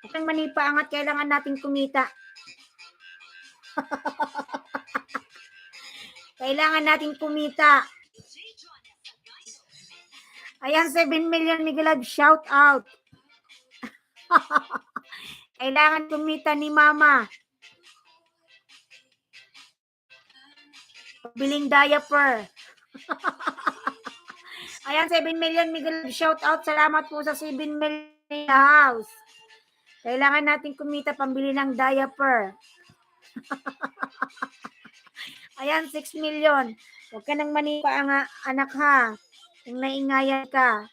Huwag kang manipa, angat. Kailangan natin kumita. Kailangan natin kumita. Ayan, 7 million Migalab, shout out. Kailangan kumita ni Mama. Biling diaper. Ayan, 7 million Migalab, shout out. Salamat po sa 7 million house. Kailangan natin kumita pambili ng diaper. Ayan, 6 million. Huwag ka nang manipa, anak ha. Kung naingayan ka,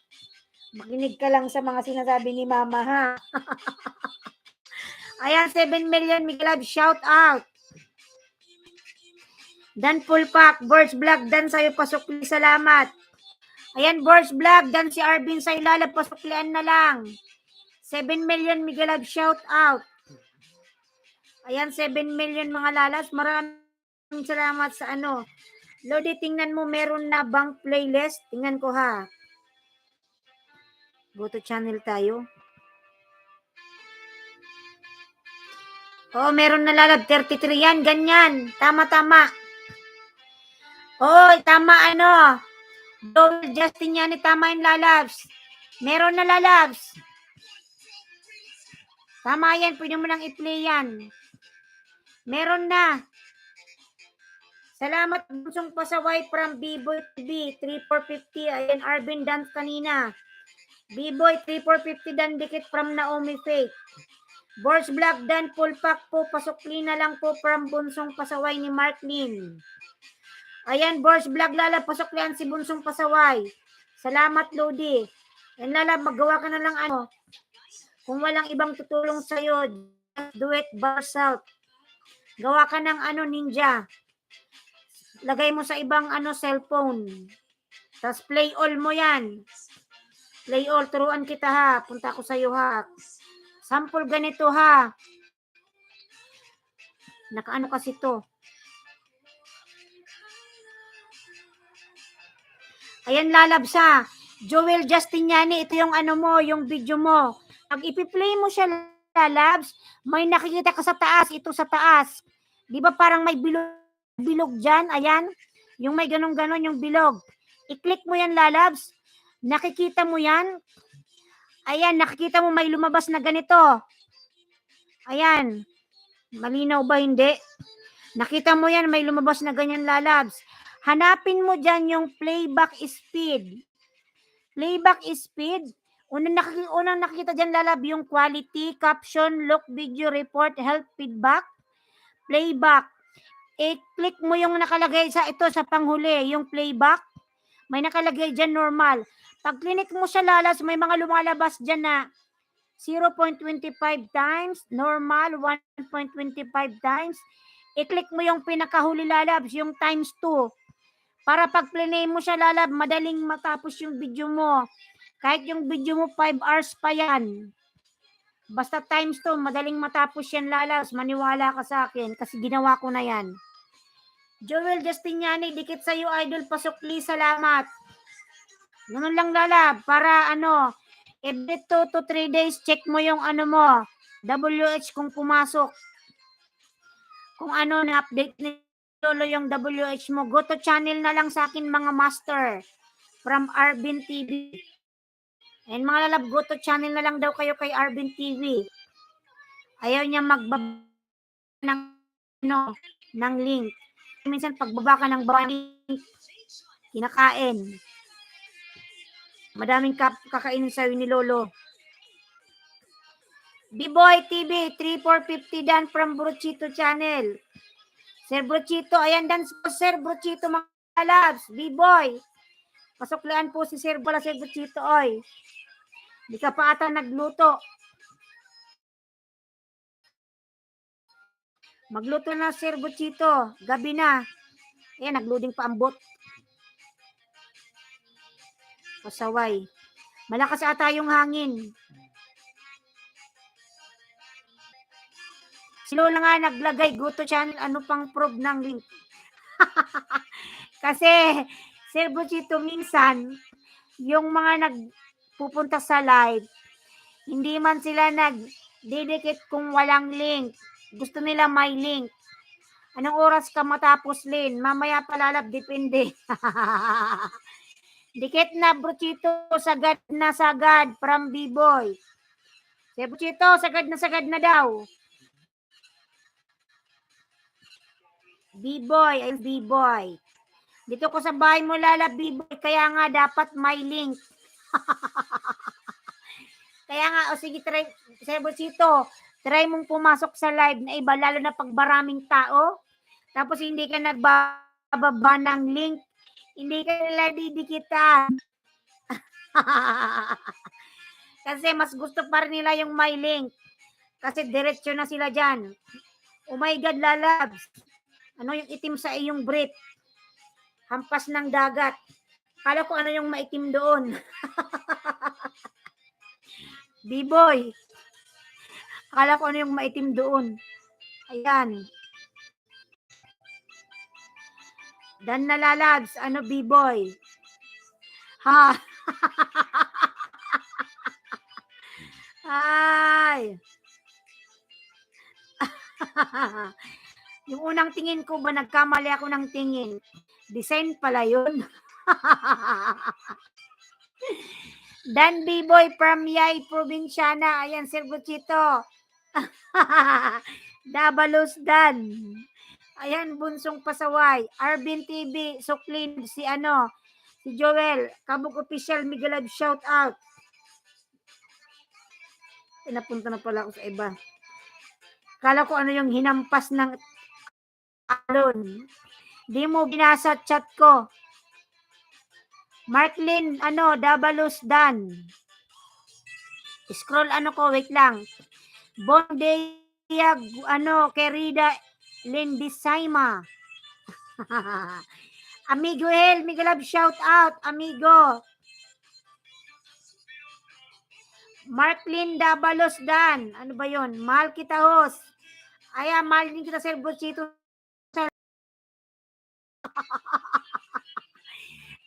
makinig ka lang sa mga sinasabi ni Mama ha. Ayan, 7 million Migalab, shout out. Dan Pulpak, Birds Vlog, dan sa'yo pasukli, salamat. Ayan, Birds Vlog, dan si Arvin sa ilalab, pasuklian na lang. 7 million Migalab, shout out. Ayan, 7 million mga lalas. Maraming salamat sa ano. Lodi, tingnan mo, meron na bang playlist? Tingnan ko ha. Go to channel tayo. Oh, meron na lalab, 33 yan, ganyan. Tama. Oh, tama ano. Joel Justin yan, tama yung lalabs. Meron na lalabs. Tama yan, pwede mo lang i-play yan. Meron na. Salamat, Bunsong Pasaway from B-Boy TV, 3450. Ayan, Arvin Dance kanina. B-Boy, 3450 dan dikit from Naomi Faith. Boards Black dan Pulpak po, pasukli na lang po from Bunsong Pasaway ni Mark Lin. Ayan, Boards Black, lalab, pasuklian si Bunsong Pasaway. Salamat, Lodi. Yan, lalab, magawa ka na lang ano. Kung walang ibang tutulong sa'yo, do it by yourself. Gawa ka ng ano, ninja. Lagay mo sa ibang ano, cellphone. Tapos play all mo yan. Play all, turuan kita ha. Punta ko sa'yo ha. Sample ganito ha. Nakaano kasi to. Ayan, lalabs ha. Joel Justiniani, ito yung ano mo, yung video mo. Pag ipi-play mo siya, lalabs, may nakikita ka sa taas, ito sa taas. Di ba parang may bilog dyan? Ayan. Yung may ganon-ganon yung bilog. I-click mo yan, lalabs. Nakikita mo yan. Ayan, nakikita mo may lumabas na ganito. Ayan. Malinaw ba hindi? Nakita mo yan, may lumabas na ganyan, lalabs. Hanapin mo dyan yung playback speed. Playback speed. Unang nakikita dyan, lalab, yung quality, caption, look, video, report, help, feedback, playback. I-click mo yung nakalagay sa ito sa panghuli, yung playback. May nakalagay dyan normal. Pag click mo siya, lalas, may mga lumalabas dyan na 0.25 times, normal, 1.25 times. I-click mo yung pinakahuli, lalabs, yung times 2. Para pag play mo siya, lalab, madaling matapos yung video mo. Kahit yung video mo 5 hours pa yan. Basta times 2, madaling matapos yan, lalabs. Maniwala ka sa akin kasi ginawa ko na yan. Joel Justiniani, dikit sa'yo, idol, pasukli, salamat. Ganun lang, lalab, para ano, every 2 to 3 days, check mo yung ano mo, WH kung pumasok. Kung ano, na-update ni Lolo yung WH mo. Go to channel na lang sa akin, mga master, from Arvin TV. And mga lalab, go to channel na lang daw kayo kay Arvin TV. Ayaw niya magbaba ng, no, ng link. Minsan pagbaba ka ng link, kinakain. Madaming kakainin sa'yo ni Lolo. B-Boy TV, 3450 dan from Brochito Channel. Sir Brochito, ayan dan po Sir Brochito mga labs. B-Boy. Pasuklian po si Sir pala Sir Brochito, oy. Di ka pa ata nagluto. Magluto na Sir Brochito. Gabi na. Ayan, nagloading pa ang bot. Pasaway. Malakas ata yung hangin. Si Lola nga naglagay Guto Channel, ano pang prove ng link. Kasi, Sir Brochito, minsan, yung mga nagpupunta sa live, hindi man sila nag-dedicate kung walang link. Gusto nila may link. Anong oras ka matapos, Lin? Mamaya palalab, depende. Dikit na, Brochito, sagad na sagad from B-Boy. Sir Brochito, sagad na daw. B-Boy, ay B-Boy. Dito ko sa bahay mo lala, B-Boy, kaya nga dapat may link. Kaya nga, o sige, try, Sir Brochito, try mong pumasok sa live na iba, lalo na pag maraming tao, tapos hindi ka nagbababa ng link, hindi ka nila didikitan. Kasi mas gusto pa rin nila yung may link. Kasi diretsyo na sila dyan. Oh my God, lalabs. Ano yung itim sa iyong brief? Hampas ng dagat. Kala ko ano yung maitim doon. B-Boy. Kala ko ano yung maitim doon. Ayan. Dan na lalabs. Ano B-Boy? Ha? Ay. Yung unang tingin ko ba, nagkamali ako ng tingin. Design pala yun. Dan B-Boy from Yay, Provinciana. Ayan, Sir Brochito. Dabalos Dan. Ayan, Bunsong Pasaway. Arvin TV, Suklin, si Joel. Kabog Official, Miguelab, shout out. Napunta na pala ako sa iba. Kala ko ano yung hinampas ng alon. Di mo binasa chat ko. Marklin, Dabalos Dan. Scroll ko, wait lang. Bondeya, Querida Lindisaima. Amigo El, Miguelab, shout out, amigo. Marklin Dabalos Dan. Ano ba yon? Mahal kita, host. Ayan, mahal din kita, Sir Brochito.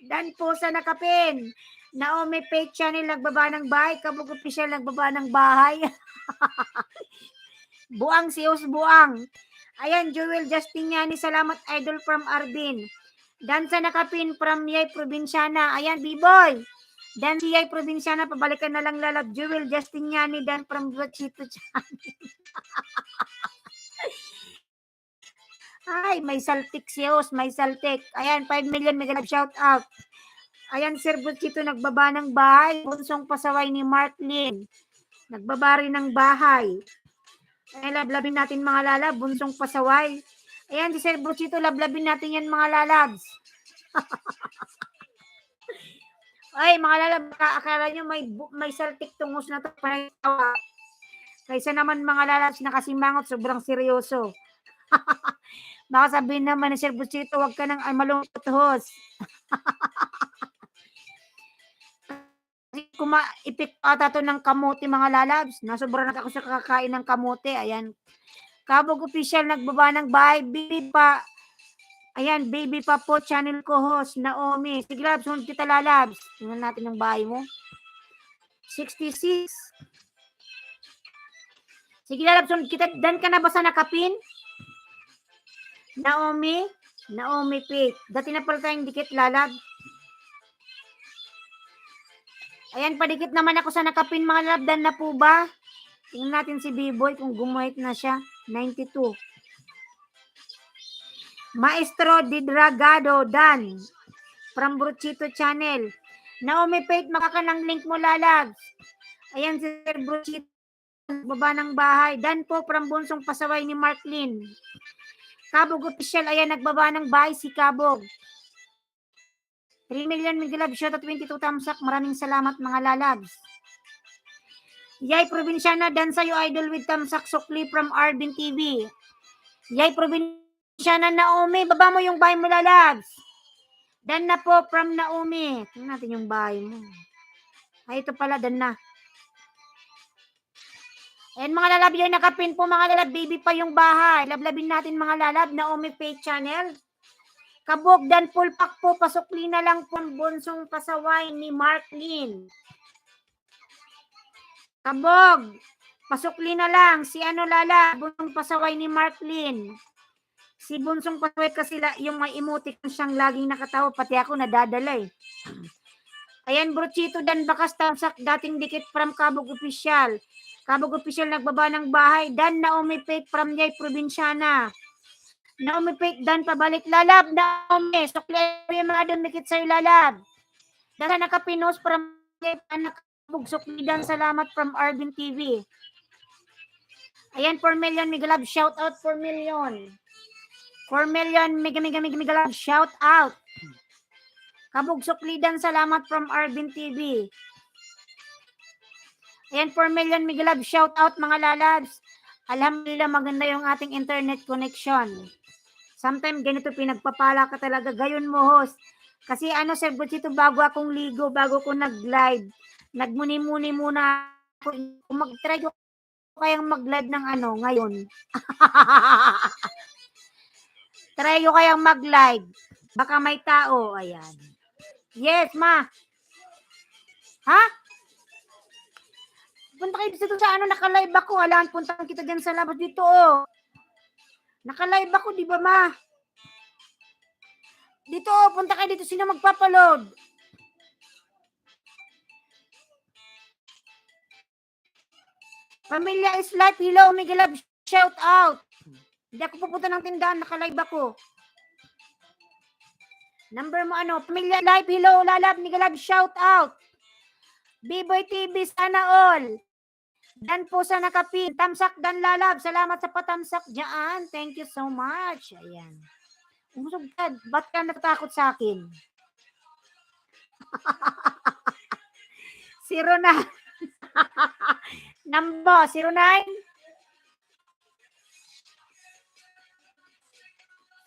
Dan po sa nakapin. Naomi Page Channel, nagbaba ng bahay. Kabog Official, nagbaba ng bahay. Buang si Os Buang. Ayan, Joel Justiniani, salamat idol from Arvin. Dan sa nakapin from Yay Provinciana. Ayan, B-Boy. Dan si Yay Provinciana, pabalikan na lang lalab. Joel Justiniani, dan from Brochito Channel. Ay, may saltik si Os, may saltik. Ayan, 5 million mega shout out. Ayan, Sir Brochito, nagbaba ng bahay. Bunsong Pasaway ni Marklin. Nagbaba rin ng bahay. Ay, lablabin natin mga lalab. Bunsong Pasaway. Ayan, si Sir Brochito, lablabin natin yan mga lalabs. Ay, mga lalab, akala nyo may saltik tungos na ito. Kaysa naman mga lalabs na kasimangot, sobrang seryoso. Baka sabihin naman ni Sir Brochito, huwag ka nang malungkot, host. Kung maipik ata to ng kamote mga lalabs, nasobra na ako sa kakain ng kamote. Ayan. Kabog Official, nagbaba ng bahay. Baby pa. Ayan, baby pa po, channel ko host, Naomi. Sige labs, sunod kita lalabs. Tingnan natin yung bahay mo. 66. Sige lalabs, sunod kita. Dan ka na ba sa nakapin? Naomi Pate. Dati na pala tayong dikit lalab. Ayan, padikit naman ako sa nakapin mga lalab. Dan na po ba? Tingnan natin si B-Boy kung gumuhit na siya. 92. Maestro Didragado Dan from Brochito Channel. Naomi Pate, makakanang link mo lalabs. Ayan si Sir Brochito. baba ng bahay. Dan po from Bunsong Pasaway ni Marklin. Kabog official, ayan, nagbaba ng bahay si Kabog. 3 million Miguelab, shot at 22 thumbs up. Maraming salamat mga lalabs. Yay Provinciana, dan sa'yo idol with thumbs up. Sukli from Arvin TV. Yay Provinciana, Naomi, baba mo yung bahay mo lalabs. Dan na po from Naomi. Tingnan natin yung bahay mo. Ay, ito pala, dan na. And mga lalab, yung nakapin po mga lalab, baby pa yung bahay. Lablabin natin mga lalab, Naomi Faith Channel. Kabog, dan pulpak po, pasukli na lang po Bunsong Pasaway ni Marklin. Kabog, pasukli na lang, si ano lala, Bunsong Pasaway ni Marklin. Si Bunsong Pasaway kasi yung may emoticon siyang laging nakatawa, pati ako nadadala eh. Ayan, Brochito Dan Bakas Tamsak, dating dikit from Kabog Official. Kabog Official nagbaba ng bahay. Dan Naomi Faith from Yay Provinciana. Naomi Faith, Dan pabalik lalab. Naomi, sukli yung mga dumikit sa'yo lalab. Dan nakapinos from Yay Kabog, sukli Dan, salamat from Arvin TV. Ayan, 4 million Migalab, shout out 4 million. 4 million Migalab, shout out. Kabog sukli Dan, salamat from Arvin TV. Ayan, 4 million Migalab, shout out mga lalabs. Alhamdulillah, maganda yung ating internet connection. Sometimes ganito pinagpapala ka talaga. Gayon mo, host. Kasi ano, Sir Brochito, bago akong ligo, bago ko nag-live, nagmuni-muni muna ako. Mag-try ko kayang mag-live ng ano, ngayon. Try ko kayang mag-live. Baka may tao. Ayan. Yes, ma. Ha? Punta kayo dito sa ano, naka-live ako. Alam, punta kita dyan sa labas dito, oh. Naka-live ako, di ba, ma? Dito, oh, punta kayo dito. Sino magpapaload? Pamilya is life. Hello, Migalab. Shout out. Hindi ako pupunta ng tindahan. Naka-live ako. Number mo ano? Pamilya live. Hello, lalab. Migalab. Shout out. B-Boy TV, sana all. Dan po sa nakapin. Tamsak Dan lalab. Salamat sa patamsak dyan. Thank you so much. Ayan. Umusog ka. Ba't ka natatakot sa akin? Zero na. Number 09.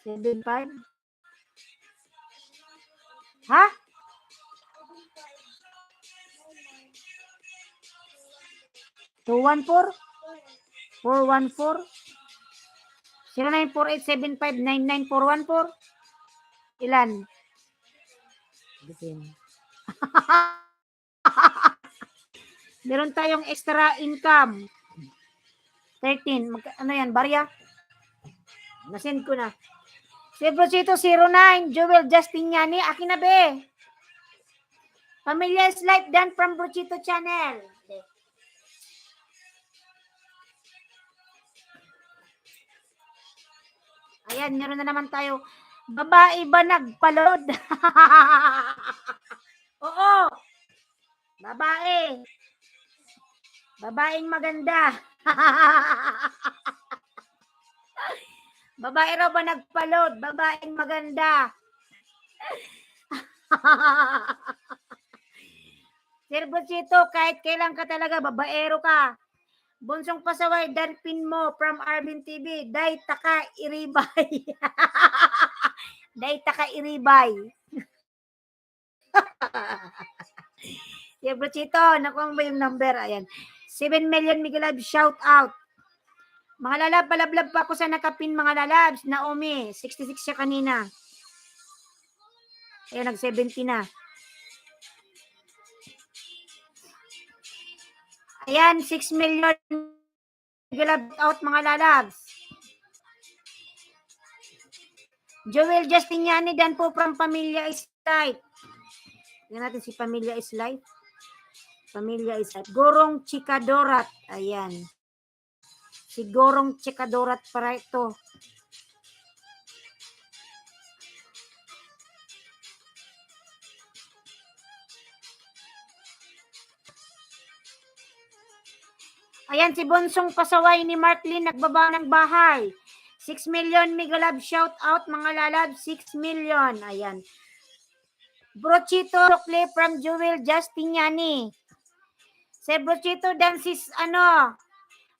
75. Ha? Two 1-4? 414? 094875999414? Ilan? Meron tayong extra income. 13. Ano yan? Barya? Nasend ko na. Si Brochito 09. Joel Justiniani. Akin na be. Pamilya's Life Dan from Brochito Channel. Ayan, meron na naman tayo. Babae ba nagpalod? Oo. Babae. Babaeng maganda. Babae raw ba nagpalod? Babaeng maganda. Sir Brochito, kahit kailan ka talaga, babaero ka. Bunsong Pasaway, darpin mo from Arvin TV. Day taka iribay. Day taka iribay. Sir Brochito, nakuha ba yung number? Ayan. 7 million Miguelab, shout out. Mga lalab, palablab pa ako sa nakapin mga lalabs. Naomi, 66 siya kanina. Ayan, nag-70 na. Ayan, 6 million Miguelab out mga lalabs. Joel Justiniani, dan po from Pamilya is Life. Tingnan natin si Pamilya is Life. Pamilya is Life. Gorong Chikadorat. Ayan. Si Gorong Chikadorat para ito. Ayan, si Bonsong Pasaway ni Marklin, nagbaba ng bahay. 6 million, mega love shout out, mga lalab, 6 million. Ayan. Brochito Rokle from Jewel Justiniani. Si Brochito dan sis,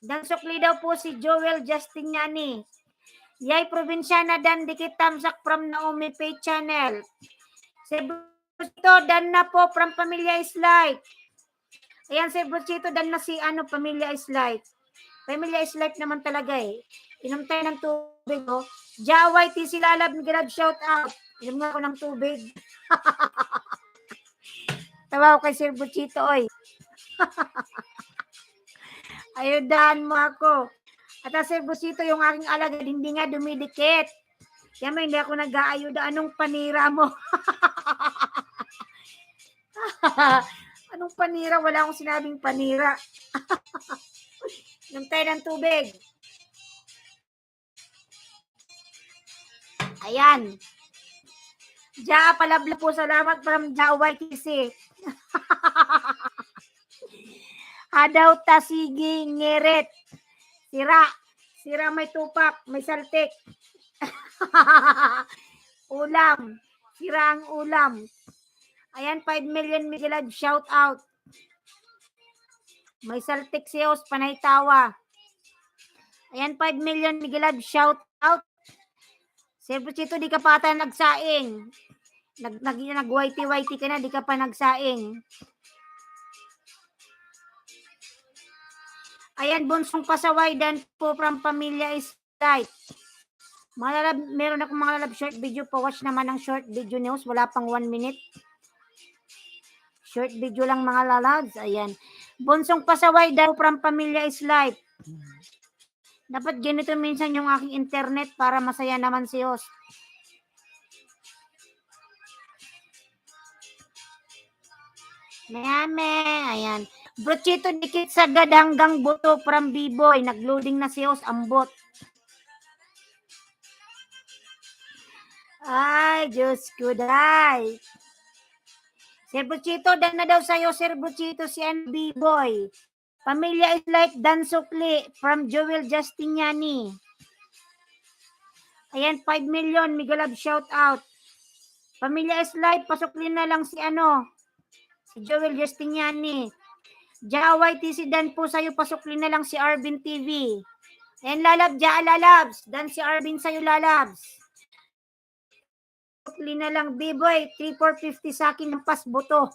dan sukli daw po si Joel Justiniani. Yay probinsyana dan dikit tamsak from Naomi Pay Channel. Si Brochito dan na po from Pamilya is Light. Ayan, si Brochito dan na si Pamilya is Light. Pamilya is Light naman talaga eh. Inom tayo ng tubig, oh. Jaway, TC Lalab, grab shout out. Inom nga ako ng tubig. Tawa ko kay Sir Brochito, oy. Ayudahan mo ako. At Sir Brochito, yung aking alagad, hindi nga dumidikit. Kaya may hindi ako nag-aayuda. Anong panira mo? Anong panira? Wala akong sinabing panira. Inom tayo ng tubig. Ayan. Ja, palabla po. Salamat from Jaway TC. Adaw tasigi ngeret. Sira. Sira may tupak. May saltik. Ulam. Sira ang ulam. Ayan, 5 million Miguelad. Shout out. May saltik siyos. Panay tawa. Ayan, 5 million Miguelad. Shout out. Sir Brochito, di ka pa ata nagsaing. Nag-whitey-whitey ka na, di ka pa nagsaing. Ayan, Bonsong Pasaway dan po from Pamilya is Light. Mga lalab, meron akong mga lalab short video pa. Watch naman ang short video news. Wala pang 1 minute. Short video lang mga lalabs. Ayan. Bonsong Pasaway dan po from Pamilya is Light. Dapat ganito minsan yung aking internet para masaya naman si host. Mayame. Ayan. Brochito dikit sagad hanggang buto from B-Boy. Nagloading na si host ang bot. Ay, Diyos ko, day. Sir Brochito, dan na daw sa'yo, Sir Brochito, si B-Boy. Pamilya is like Dan Sukli from Joel Justiniani. Ayan, 5 million. Migalab shout out. Pamilya is like, pasukli na lang si si Joel Justiniani. Jaway TC dan po sa'yo, pasukli na lang si Arvin TV. Ayan, lalab, lalabs. Dan si Arvin sa'yo, lalabs. Pasukli na lang, B-Boy. 3,450 sa akin, lampas buto.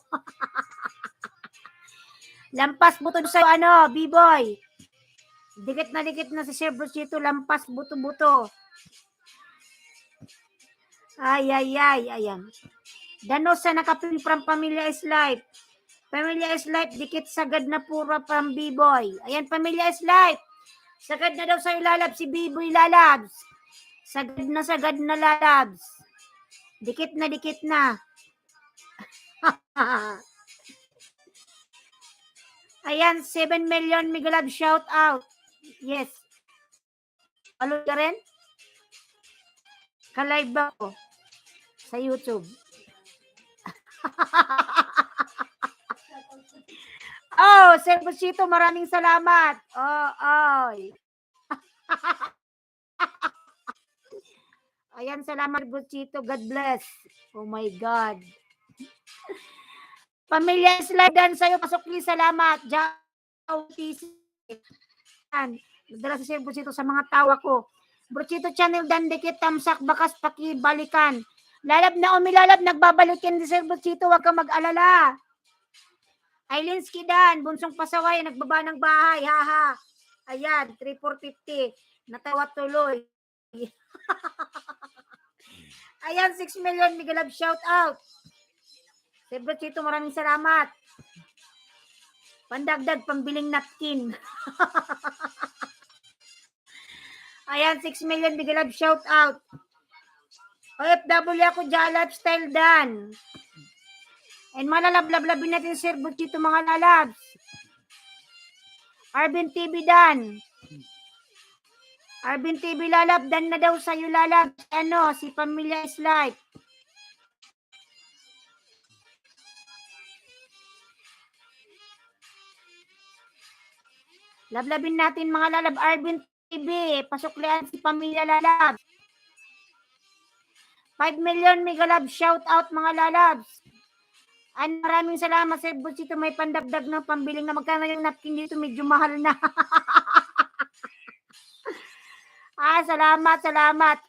Lampas buto sa'yo, B-Boy. Dikit na si Sir Brochito, lampas buto-buto. Ay, ayan. Danos sa nakapin from Pamilya is Life. Pamilya is Life, dikit sagad na pura from B-Boy. Ayan, Pamilya is Life. Sagad na daw sa'yo lalabs, si B-Boy lalabs. Sagad na lalabs. Dikit na. Ayan, 7 million Migalab shout out. Yes. Follow ka rin? Ka-live ba ko? Sa YouTube. Oh, Sir Brochito, maraming salamat. Oy. Ayan, salamat Brochito. God bless. Oh my God. Pamilya slide dan sa'yo, pasukli, salamat. Nagdala si Sir Brochito sa mga tawa ko. Brochito channel dan dikit tamsak bakas pakibalikan. Lalab na umilalab, nagbabalikin si Sir Brochito, wag ka mag-alala. Aileen Skidan, Bunsong Pasaway, nagbaba ng bahay, haha. Ayan, 3,450. Natawa tuloy. Ayan, 6 million, Migalab shout out. Sir Brochito, maraming salamat. Pandagdag, pambiling napkin. Ayan, 6 million, Migalab shout out. OFW ako, lifestyle dan. And malalablab-labin natin Sir Brochito, mga lalabs. Arvin TV dan. Arvin TV lalab, dan na daw sa'yo lalab. Si Pamilya is Life. Lablabin natin mga lalab. Arvin TV, pasuklian si Pamilya Lalabs. 5 million mega love shout out mga lalabs. Maraming salamat Sir Buchito, may pandagdag ng pambiling na magkano yung napkin dito, medyo mahal na. Salamat.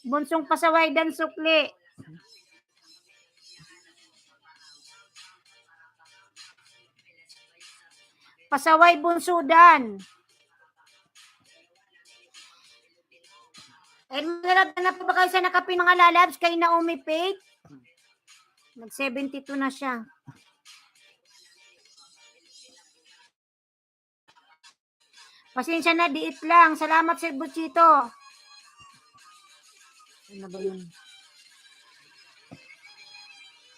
Bunsong pasaway dan sukli. Pasaway bunsudan. Magalab na po ba kayo sa nakapin mga lalabs kay Naomi Pate? Nag-72 na siya. Pasensya na, diit lang. Salamat Sir Buchito. Ano ba yun?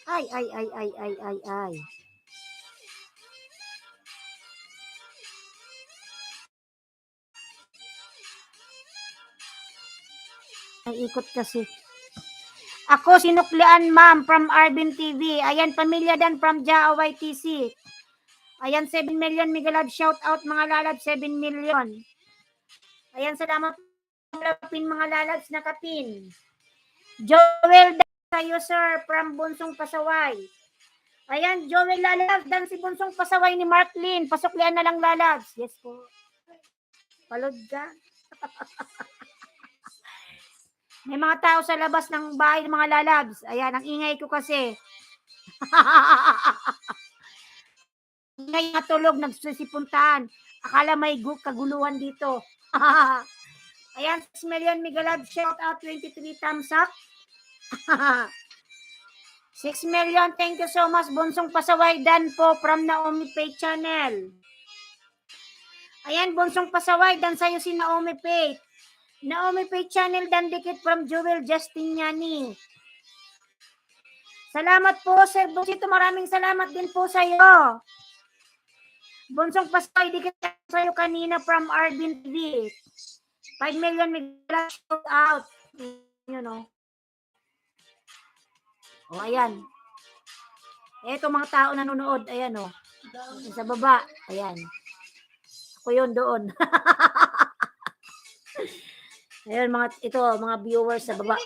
Ay. Ay, ikot kasi. Ako, sinuklian ma'am from Arvin TV. Ayan, Pamilya Dan from Jao YTC. Ayan, 7 million Migalab. Shout out mga lalab, 7 million. Ayan, salamat mga lalabs na kapin. Joel Dan sa'yo, sir, from Bunsong Pasaway. Ayan, Joel lalabs. Dan si Bunsong Pasaway ni Marklin. Pasuklian na lang lalabs. Yes po. Palod ka. May mga tao sa labas ng bahay ng mga lalabs. Ayan, ang ingay ko kasi. Ingay na tulog, nagsusipuntahan. Akala may kaguluhan dito. Ayan, 6 million Migalab. Shout out, 23 thumbs up. 6 million, thank you so much. Bunsong Pasaway Dan po from Naomi Pate channel. Ayan, Bunsong Pasaway Dan sa'yo si Naomi Pate. Naomi Pate channel Dan dikit from Joel Justiniani. Salamat po Sir Buchito, maraming salamat din po sa iyo. Bunsong Pasaway dikit sa iyo kanina from Arvin TV. 5 million Migalab shout out. You know. O ayan. Eto mga tao nanonood, ayan o. Sa baba, ayan. Ako yun doon. Ayan mga viewers sa baba.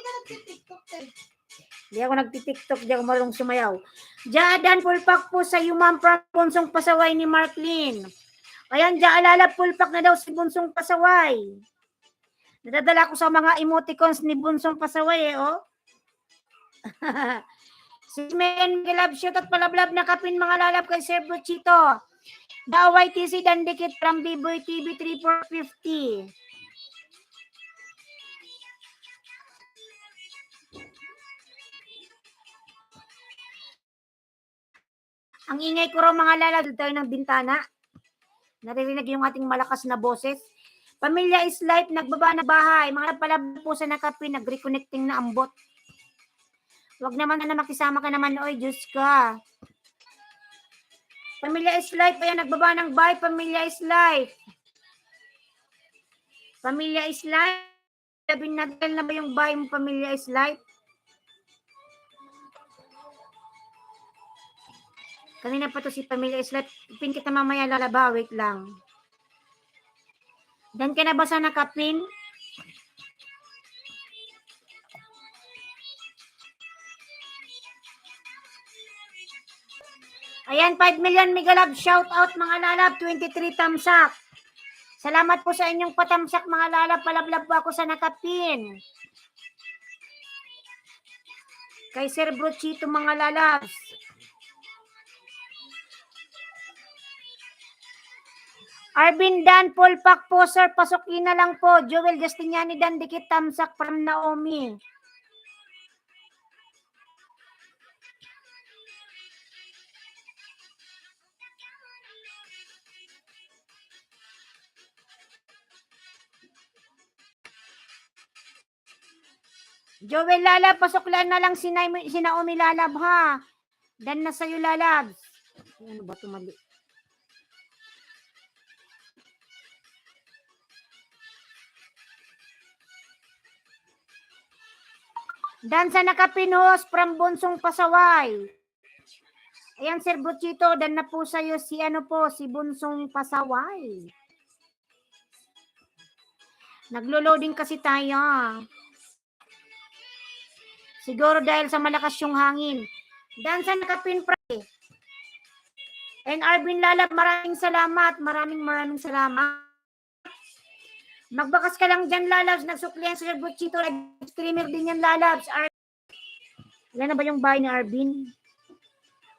Hindi ako nagti-TikTok, di ako marunong sumayaw. Jaadan pulpak po sa iyo ma'am from Bunsong Pasaway ni Marklin. Ayan, jaalala pulpak na daw si Bunsong Pasaway. Nadadala ko sa mga emoticons ni Bunsong Pasaway oh. Si Men Gilab shoot at palablab na kapin mga lalab kay Sir Buchito. The YTC Dandikit from B-Boy TV 3450. Ang ingay ko raw mga lalab tayo ng bintana. Naririnig yung ating malakas na boses. Pamilya is life, nagbaba na bahay. Mga palabab po sa nakapin, nag-reconnecting na ambot. Huwag naman na makisama ka naman, oy, Diyos ka. Pamilya is life, ayan, nagbaba ng bahay, pamilya is life. Pamilya is life. Sabihin natin na ba yung bahay mo, pamilya is life? Kanina pa to si Pamilya is life. Pin kita mamaya lalaba, wait lang. Dan ka na ba sa nakapin? Ayan, 5 million Migalab. Shout out mga lalab. 23 thumbs up. Salamat po sa inyong patamsak mga lalab. Palablab po ako sa nakapin. Kay Sir Buchito mga lalabs. Arvin Dan, pulpak po sir. Pasukin na lang po. Joel Justiniani Dan, dikit tamsak from Naomi. Joel Lalab, pasuklan na lang si Naomi Lalab ha. Dan na sa'yo Lalab. Ano ba tumali? Dan sa nakapinos from Bunsong Pasaway. Ayan Sir Buchito, dan na po sa'yo si si Bunsong Pasaway. Naglo-loading kasi tayo. Siguro dahil sa malakas yung hangin. Dan sa nakapin pre. And Arvin Lalab, maraming salamat. Maraming salamat. Magbakas ka lang dyan, Lalabs. Nagsuklihan sa Butchito. Live streamer din yan, Lalabs. Yan na ba yung bahay ni Arvin?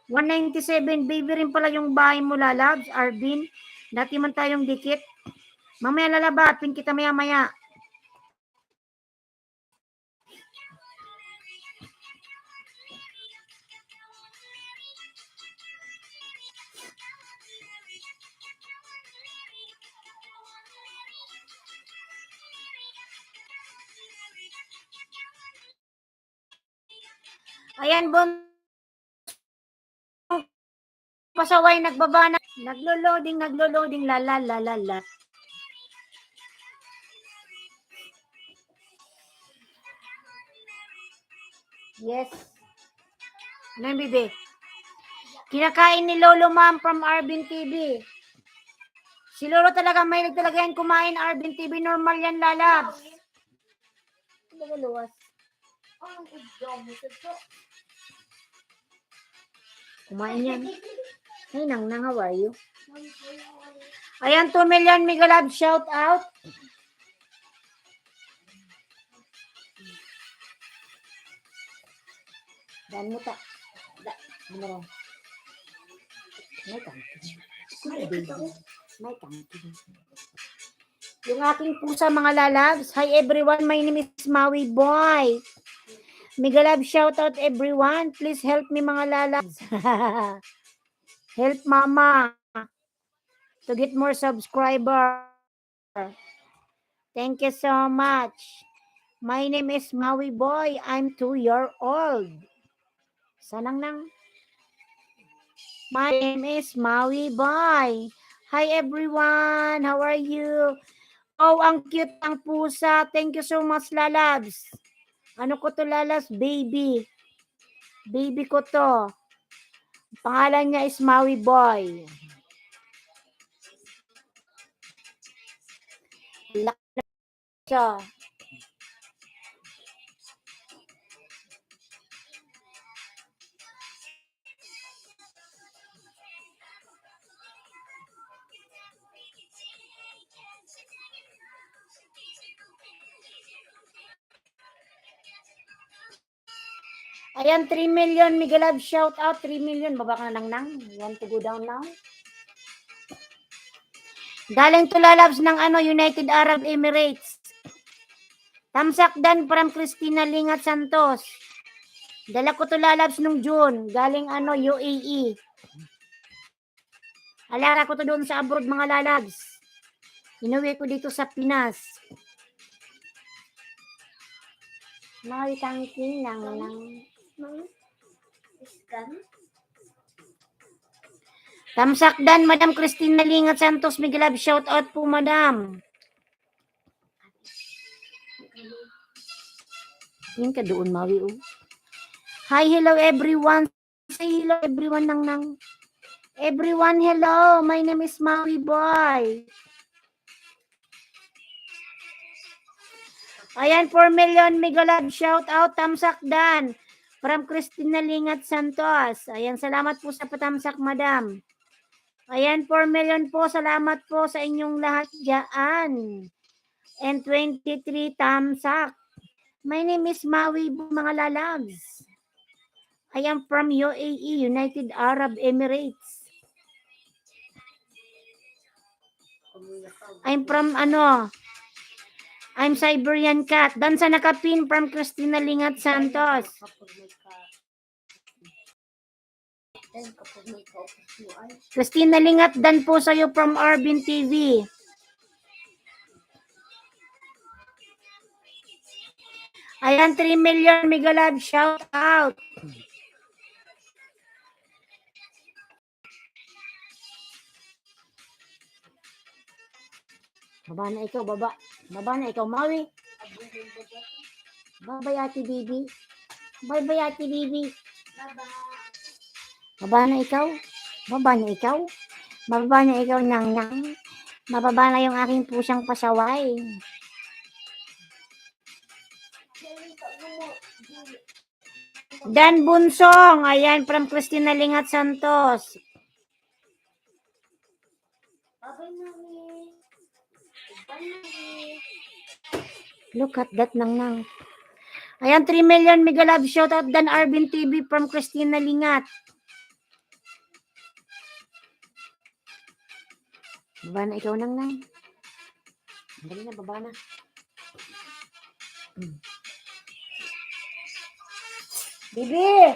197. Baby rin pala yung bahay mo, Lalabs. Arvin. Dati man tayong dikit. Mamaya lalabapin kita maya-maya. Ayan, pasaway, nagbaba na. Naglo-loading, la. Yes. Ano yung bibi? Kinakain ni Lolo Ma'am from Arvin TV. Si Lolo talaga, may talaga yan kumain, Arvin TV. Normal yan, Lalabs. Luwas. Kumain yan. Hey, nang how are you? Ayan, 2 million Mega Love, shout out. Dan mo ta. Ano may tangking. May tangking. Yung aking pusa, mga lalabs. Hi everyone, my name is Maui Boy. Mega Love, shout out everyone. Please help me, mga lalabs. Help mama to get more subscribers. Thank you so much. My name is Maui Boy. I'm 2 years old. Sanang nang. My name is Maui Boy. Hi everyone. How are you? Oh, ang cute ang pusa. Thank you so much, Lalabs. Ano ko to, Lalabs? Baby. Baby ko to. Pangalan niya is Maui Boy. Laki na siya. Ayan, 3 million. Mega Love, shout out. 3 million. Baba ka na nang. You want to go down now? Galing to, Lalabs, ng United Arab Emirates. Tamsak Dan from Christina Lingat Santos. Dala ko to, Lalabs, nung June. Galing UAE. Alara ko to doon sa abroad, mga Lalabs. Inuwi ko dito sa Pinas. May tangking lang. Tamsak Dan, Madam Christina Lingat Santos, Mega Love, shout out po, Madam. Yan ka doon, Maui. Hi, hello everyone. Say hello everyone nang. Everyone, hello. My name is Maui Boy. Ayan, 4 million Mega Love, shout out, Tamsak Dan. From Christina Lingat Santos. Ayan, salamat po sa patamsak, Madam. Ayan, 4 million po. Salamat po sa inyong lahat dyan. And 23 tamsak. My name is Maui, mga Lalabs. I am from UAE, United Arab Emirates. I'm from I'm Siberian Cat. Dan sa nakapin from Christina Lingat Santos. Christina Lingat, dan po sa'yo from Arvin TV. Ayan, 3 million Mega Love, shout out. Baba na ikaw, baba. Baba na ikaw, Maui. Bye-bye, Ate Bibi. Bye-bye, Ate Bibi. Baba na ikaw. Baba na ikaw. Bababa na ikaw, nang. Mababa na yung aking pusang pasaway. Dan Bunsong, ayan, from Cristina Lingat Santos. Look at that, nang. Ayan, 3 million mega love shoutout Dan Arvin TV from Cristina Lingat. Baba na ikaw nang. Dali na, baba na. Bibi!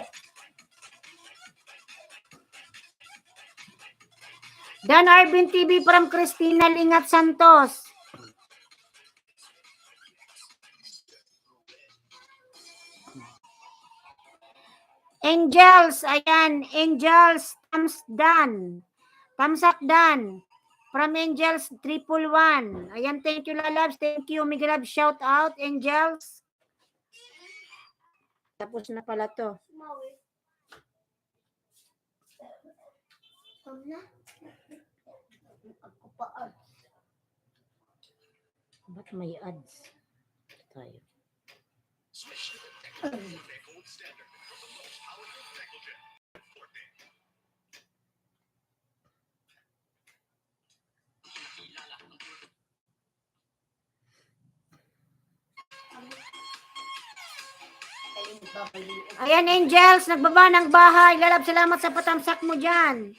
Dan Arvin TV from Cristina Lingat Santos. Angels, ayan, Angels, thumbs down. Thumbs up done. From Angels 111. Ayan, thank you, lalabs. Thank you, Mega Love. Shout out, Angels. Tapos na pala to. Ba't may ads? Tayo. Ayan, Angels, nagbaba ng bahay. Lalab, salamat sa patamsak mo dyan.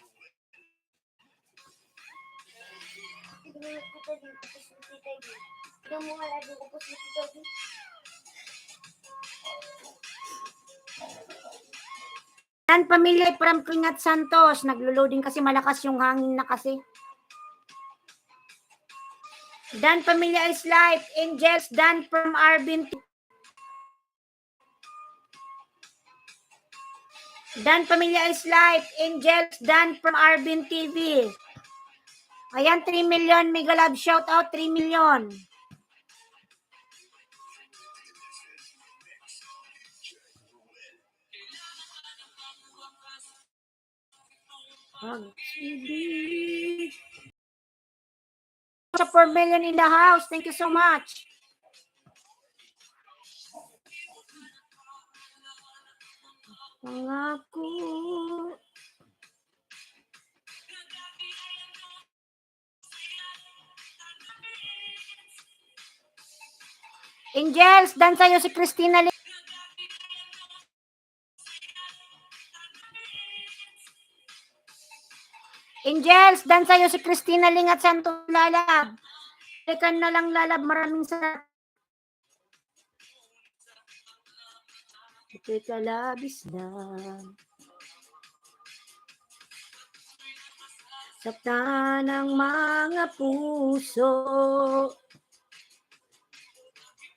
Dan Pamilya from Kingat Santos. Naglo-loading kasi malakas yung hangin na kasi. Dan Pamilya is live. Angels, Dan from Arvin. Dan Pamilya is live. Angels, Dan from Arvin TV. Ayan, 3 million. Mega love shout out, 3 million. Sa 4 million in the house. Thank you so much. Pangako. Angels, dan sa'yo si Cristina. Angels, dan sa'yo si Cristina Lingat Santos lalab. Balikan na lang lalab. Maraming salamat. Ito'y kalabis na. Saktan ng mga puso.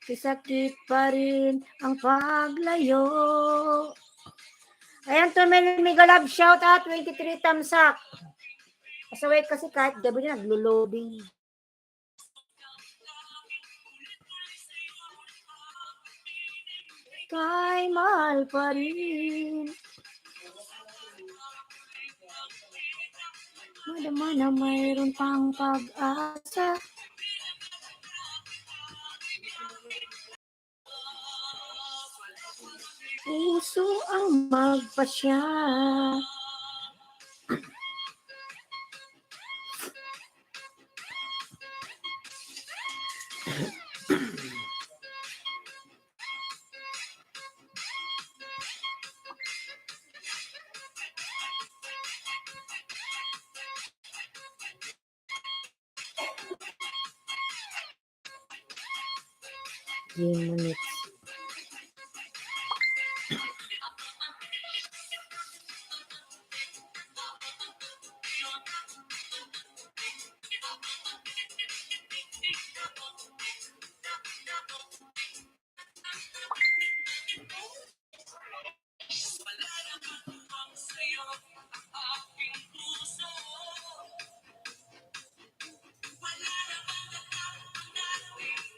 Sakit pa rin ang paglayo. Ayan, 2 million Mega Love shout out, 23 thumbs up. Kasaway kasi kahit gabi na naglo-loading. Kay mahal pa rin. Madama na mayroon pang pag-asa. Puso ang magpasya. Minutes.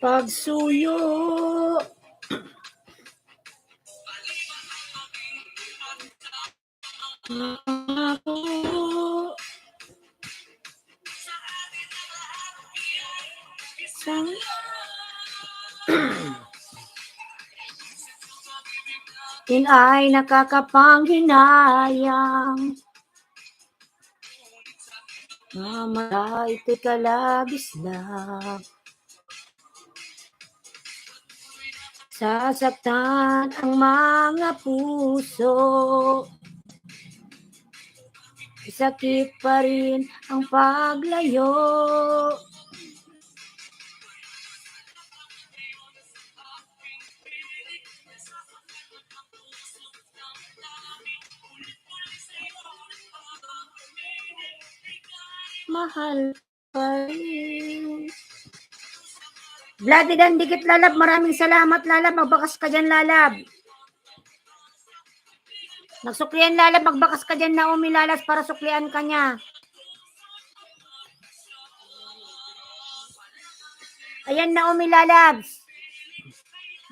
Pagsuyo. Ako. Yun ay nakakapanghinayang. Mamaya ito'y kalabis lang. Sasaktan ang mga puso. Sakit pa rin ang paglayo. Mahal pa rin. Bloody Dan Dikit Lalab, maraming salamat Lalab, magbakas ka dyan Lalab. Nagsuklian Lalab, magbakas ka dyan Naomi Lalas para suklian ka niya. Ayan Naomi Lalabs.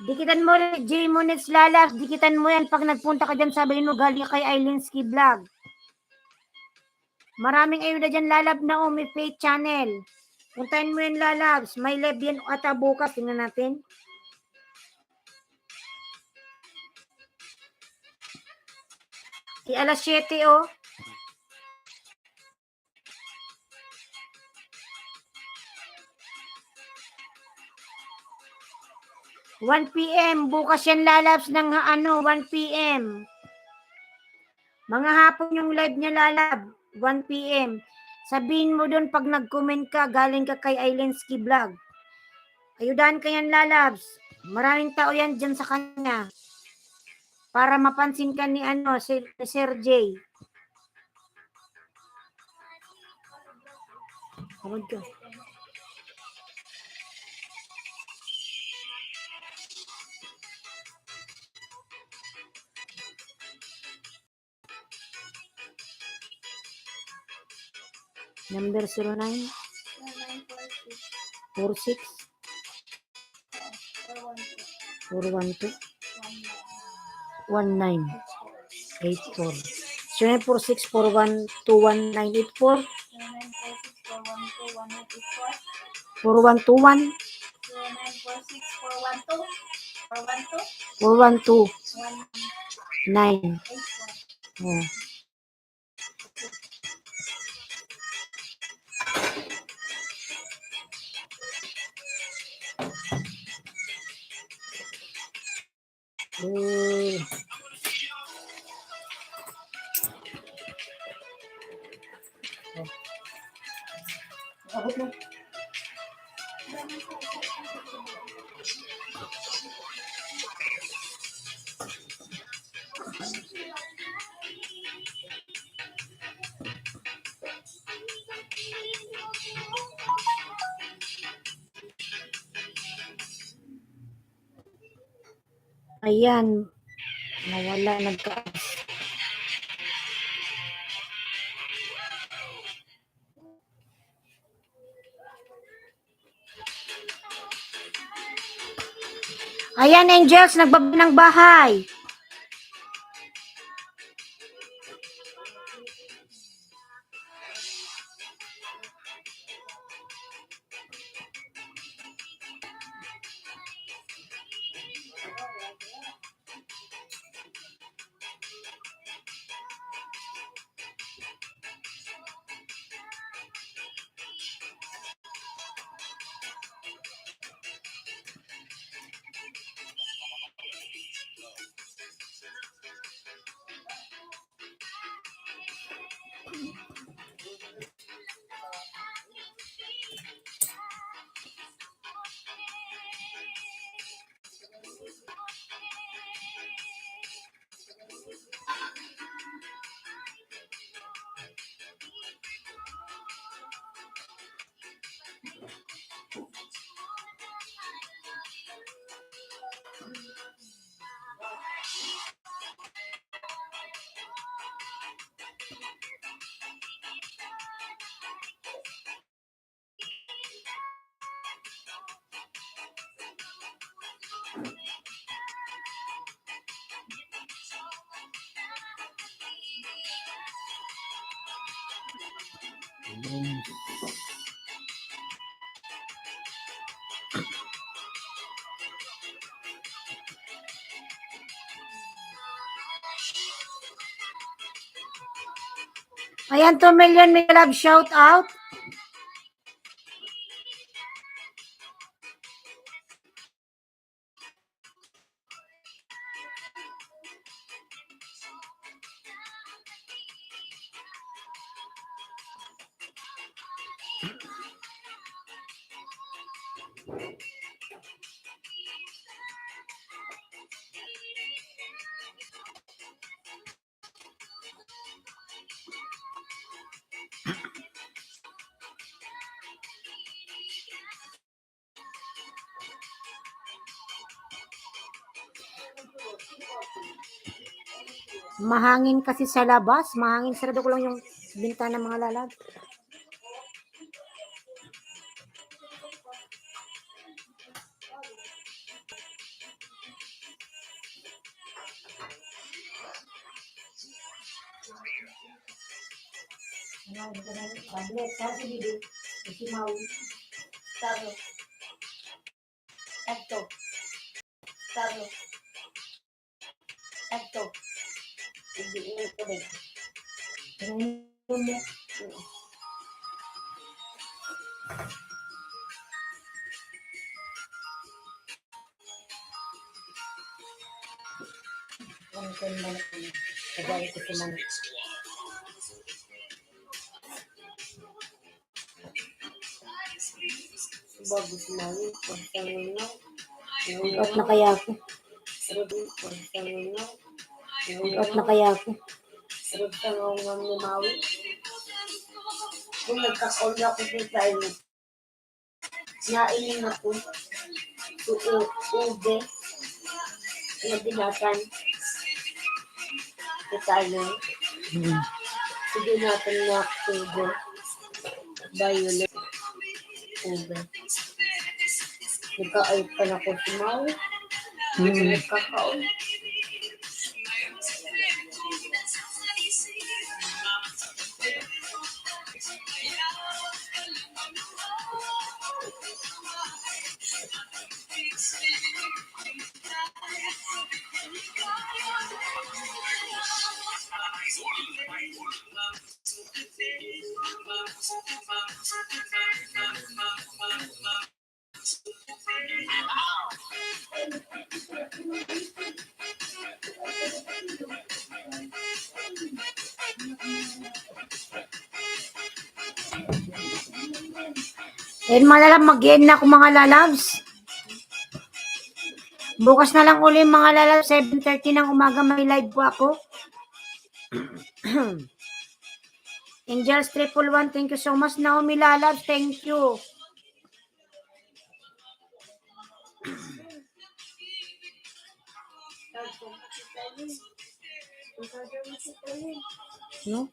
Dikitan mo J Monets Lalabs, dikitan mo yan pag nagpunta ka dyan, sabihin mo galing kay Ailinski Vlog. Maraming ayuda dyan Lalab Naomi Faith Channel. Puntahin mo yan Lalabs, may live yan ata bukas, tingnan natin. Alas 7 oh. $1 p.m. Bukas yan Lalabs ng 1 p.m. Mga hapon yung live niya Lalab. 1 p.m. Sabihin mo doon pag nag-comment ka, galing ka kay Ailinski Vlog. Ayudahan ka yan Lalabs. Maraming tao yan dyan sa kanya. Para mapansin ka ni Sir J. Tawag ka. Number 09 46 412 1984 0946 412 1984 4121 412 9 oh. Abot mo. Ayan. Nawala, nagka-abs. Ayan, Angels, nagbaba ng bahay. Ayan, 2 million may love shout out. Mahangin kasi sa labas. Mahangin. Sarado ko lang yung bintana mga lalag. Tablet, kasi dito. Kasi mawi. Taro. Ito. Taro. Ito. Hindi ito ba? Out na kaya ako. Out na kaya ako. Kung nagkakaon ako sa inyo, nainin ako. Ube. Nabinatan. Tayo. Sige natin na ube. Violet. Ube. Nagka-ay pa na ko tumaw. Nagkakaon. And malalang mag-end na ako mga lalabs. Bukas na lang uli mga lalabs, 7:30 ng umaga may live po ako. Angels 111, thank you so much. Naomi lalabs, thank you. No?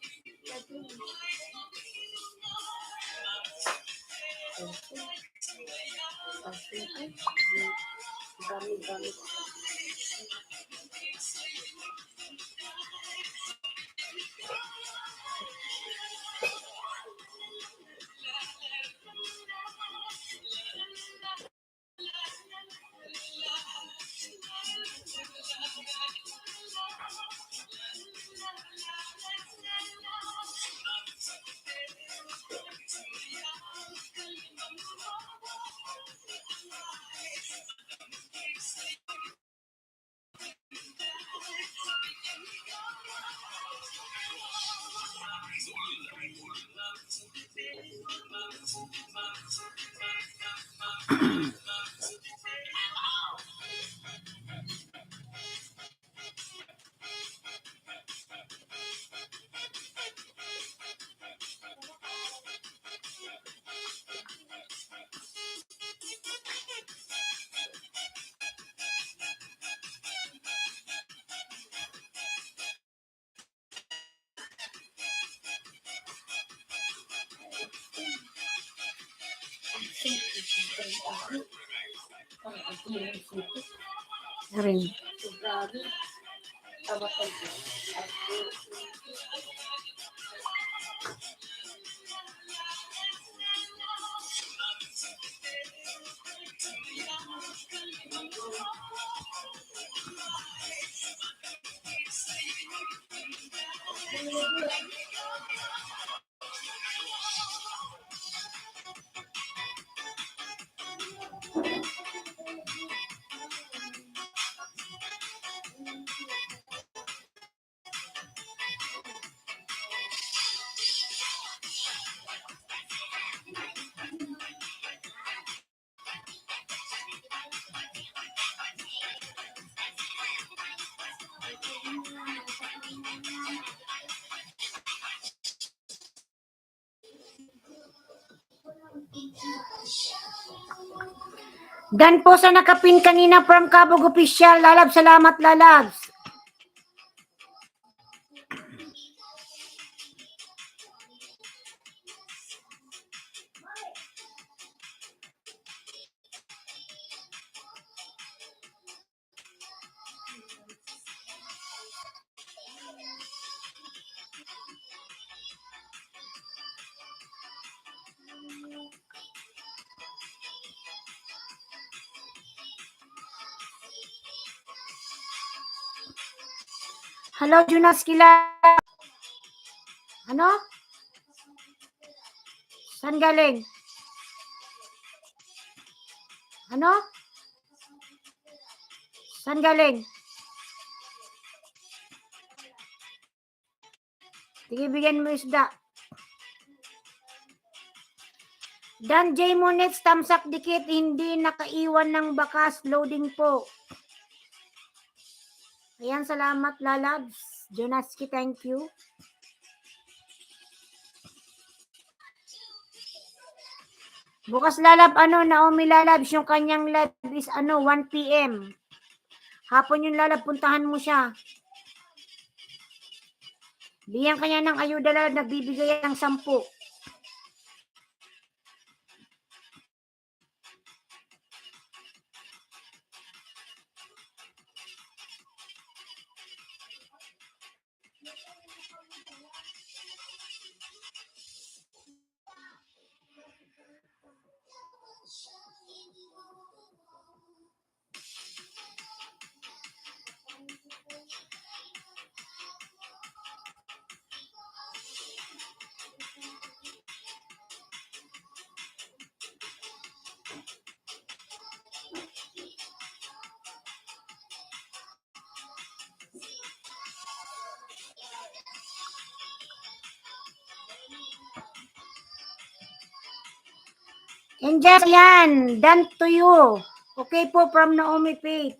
Ring. Dan po sa nakapin kanina from Cabog Official. Lalab, salamat lalabs. Hello, Jonas Kila. Ano? Saan galing? Ano? Saan galing? Sige, bigyan mo isda. Dan J. Monets, tamsak dikit, hindi nakaiwan ng bakas, loading po. Ayan, salamat lalabs. Jonaski, thank you. Bukas lalab, Naomi lalabs, yung kanyang live is 1 p.m. Hapon yung lalab, puntahan mo siya. Bigyan kanya ng ayuda lalab, nagbibigay ng 10. And just yan, done to you. Okay po, from Naomi Faith.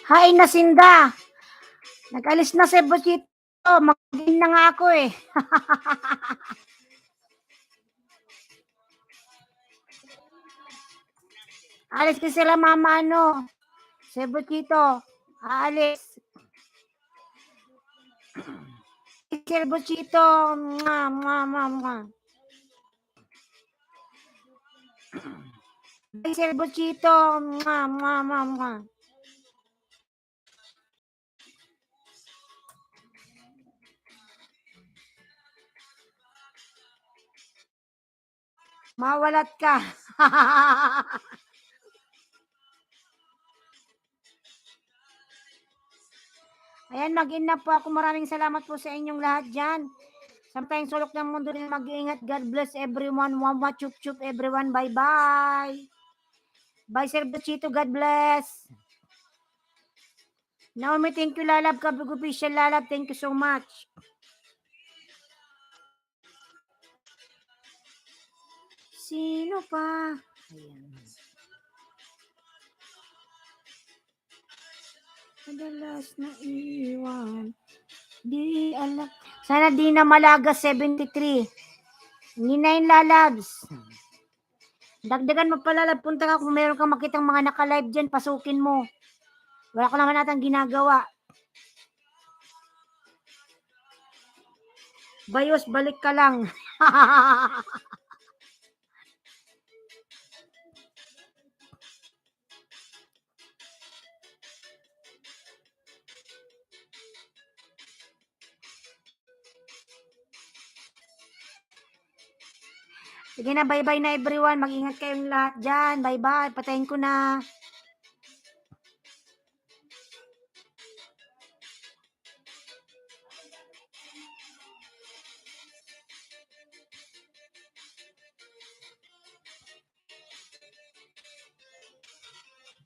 Hi, Nasinda. Nag-alis na si Buchito. Mag-in na nga ako eh. Alis kasi sila mama si Buchito. Aalis. Si Buchito. Si Buchito. Mawalat ka. Ayan, mag-in na po ako. Maraming salamat po sa inyong lahat dyan. Samtayong sulok ng mundo rin mag-iingat. God bless everyone. Mama chup chup everyone. Bye-bye. Bye, Sir Buchito. God bless. Naomi, thank you, Lalab. Kabig official, Lalab. Thank you so much. Sino pa? Ayan. Madalas na iwan. Di alam. Sana di na Malaga 73. Hindi na yun, Lalabs. Dagdagan mo pala, Lab. Punta ka kung meron kang makitang mga naka-live dyan, pasukin mo. Wala ko naman natang ginagawa. Bayos, balik ka lang. Sige na, bye-bye na everyone. Mag-ingat kayong lahat dyan. Bye-bye. Patayin ko na.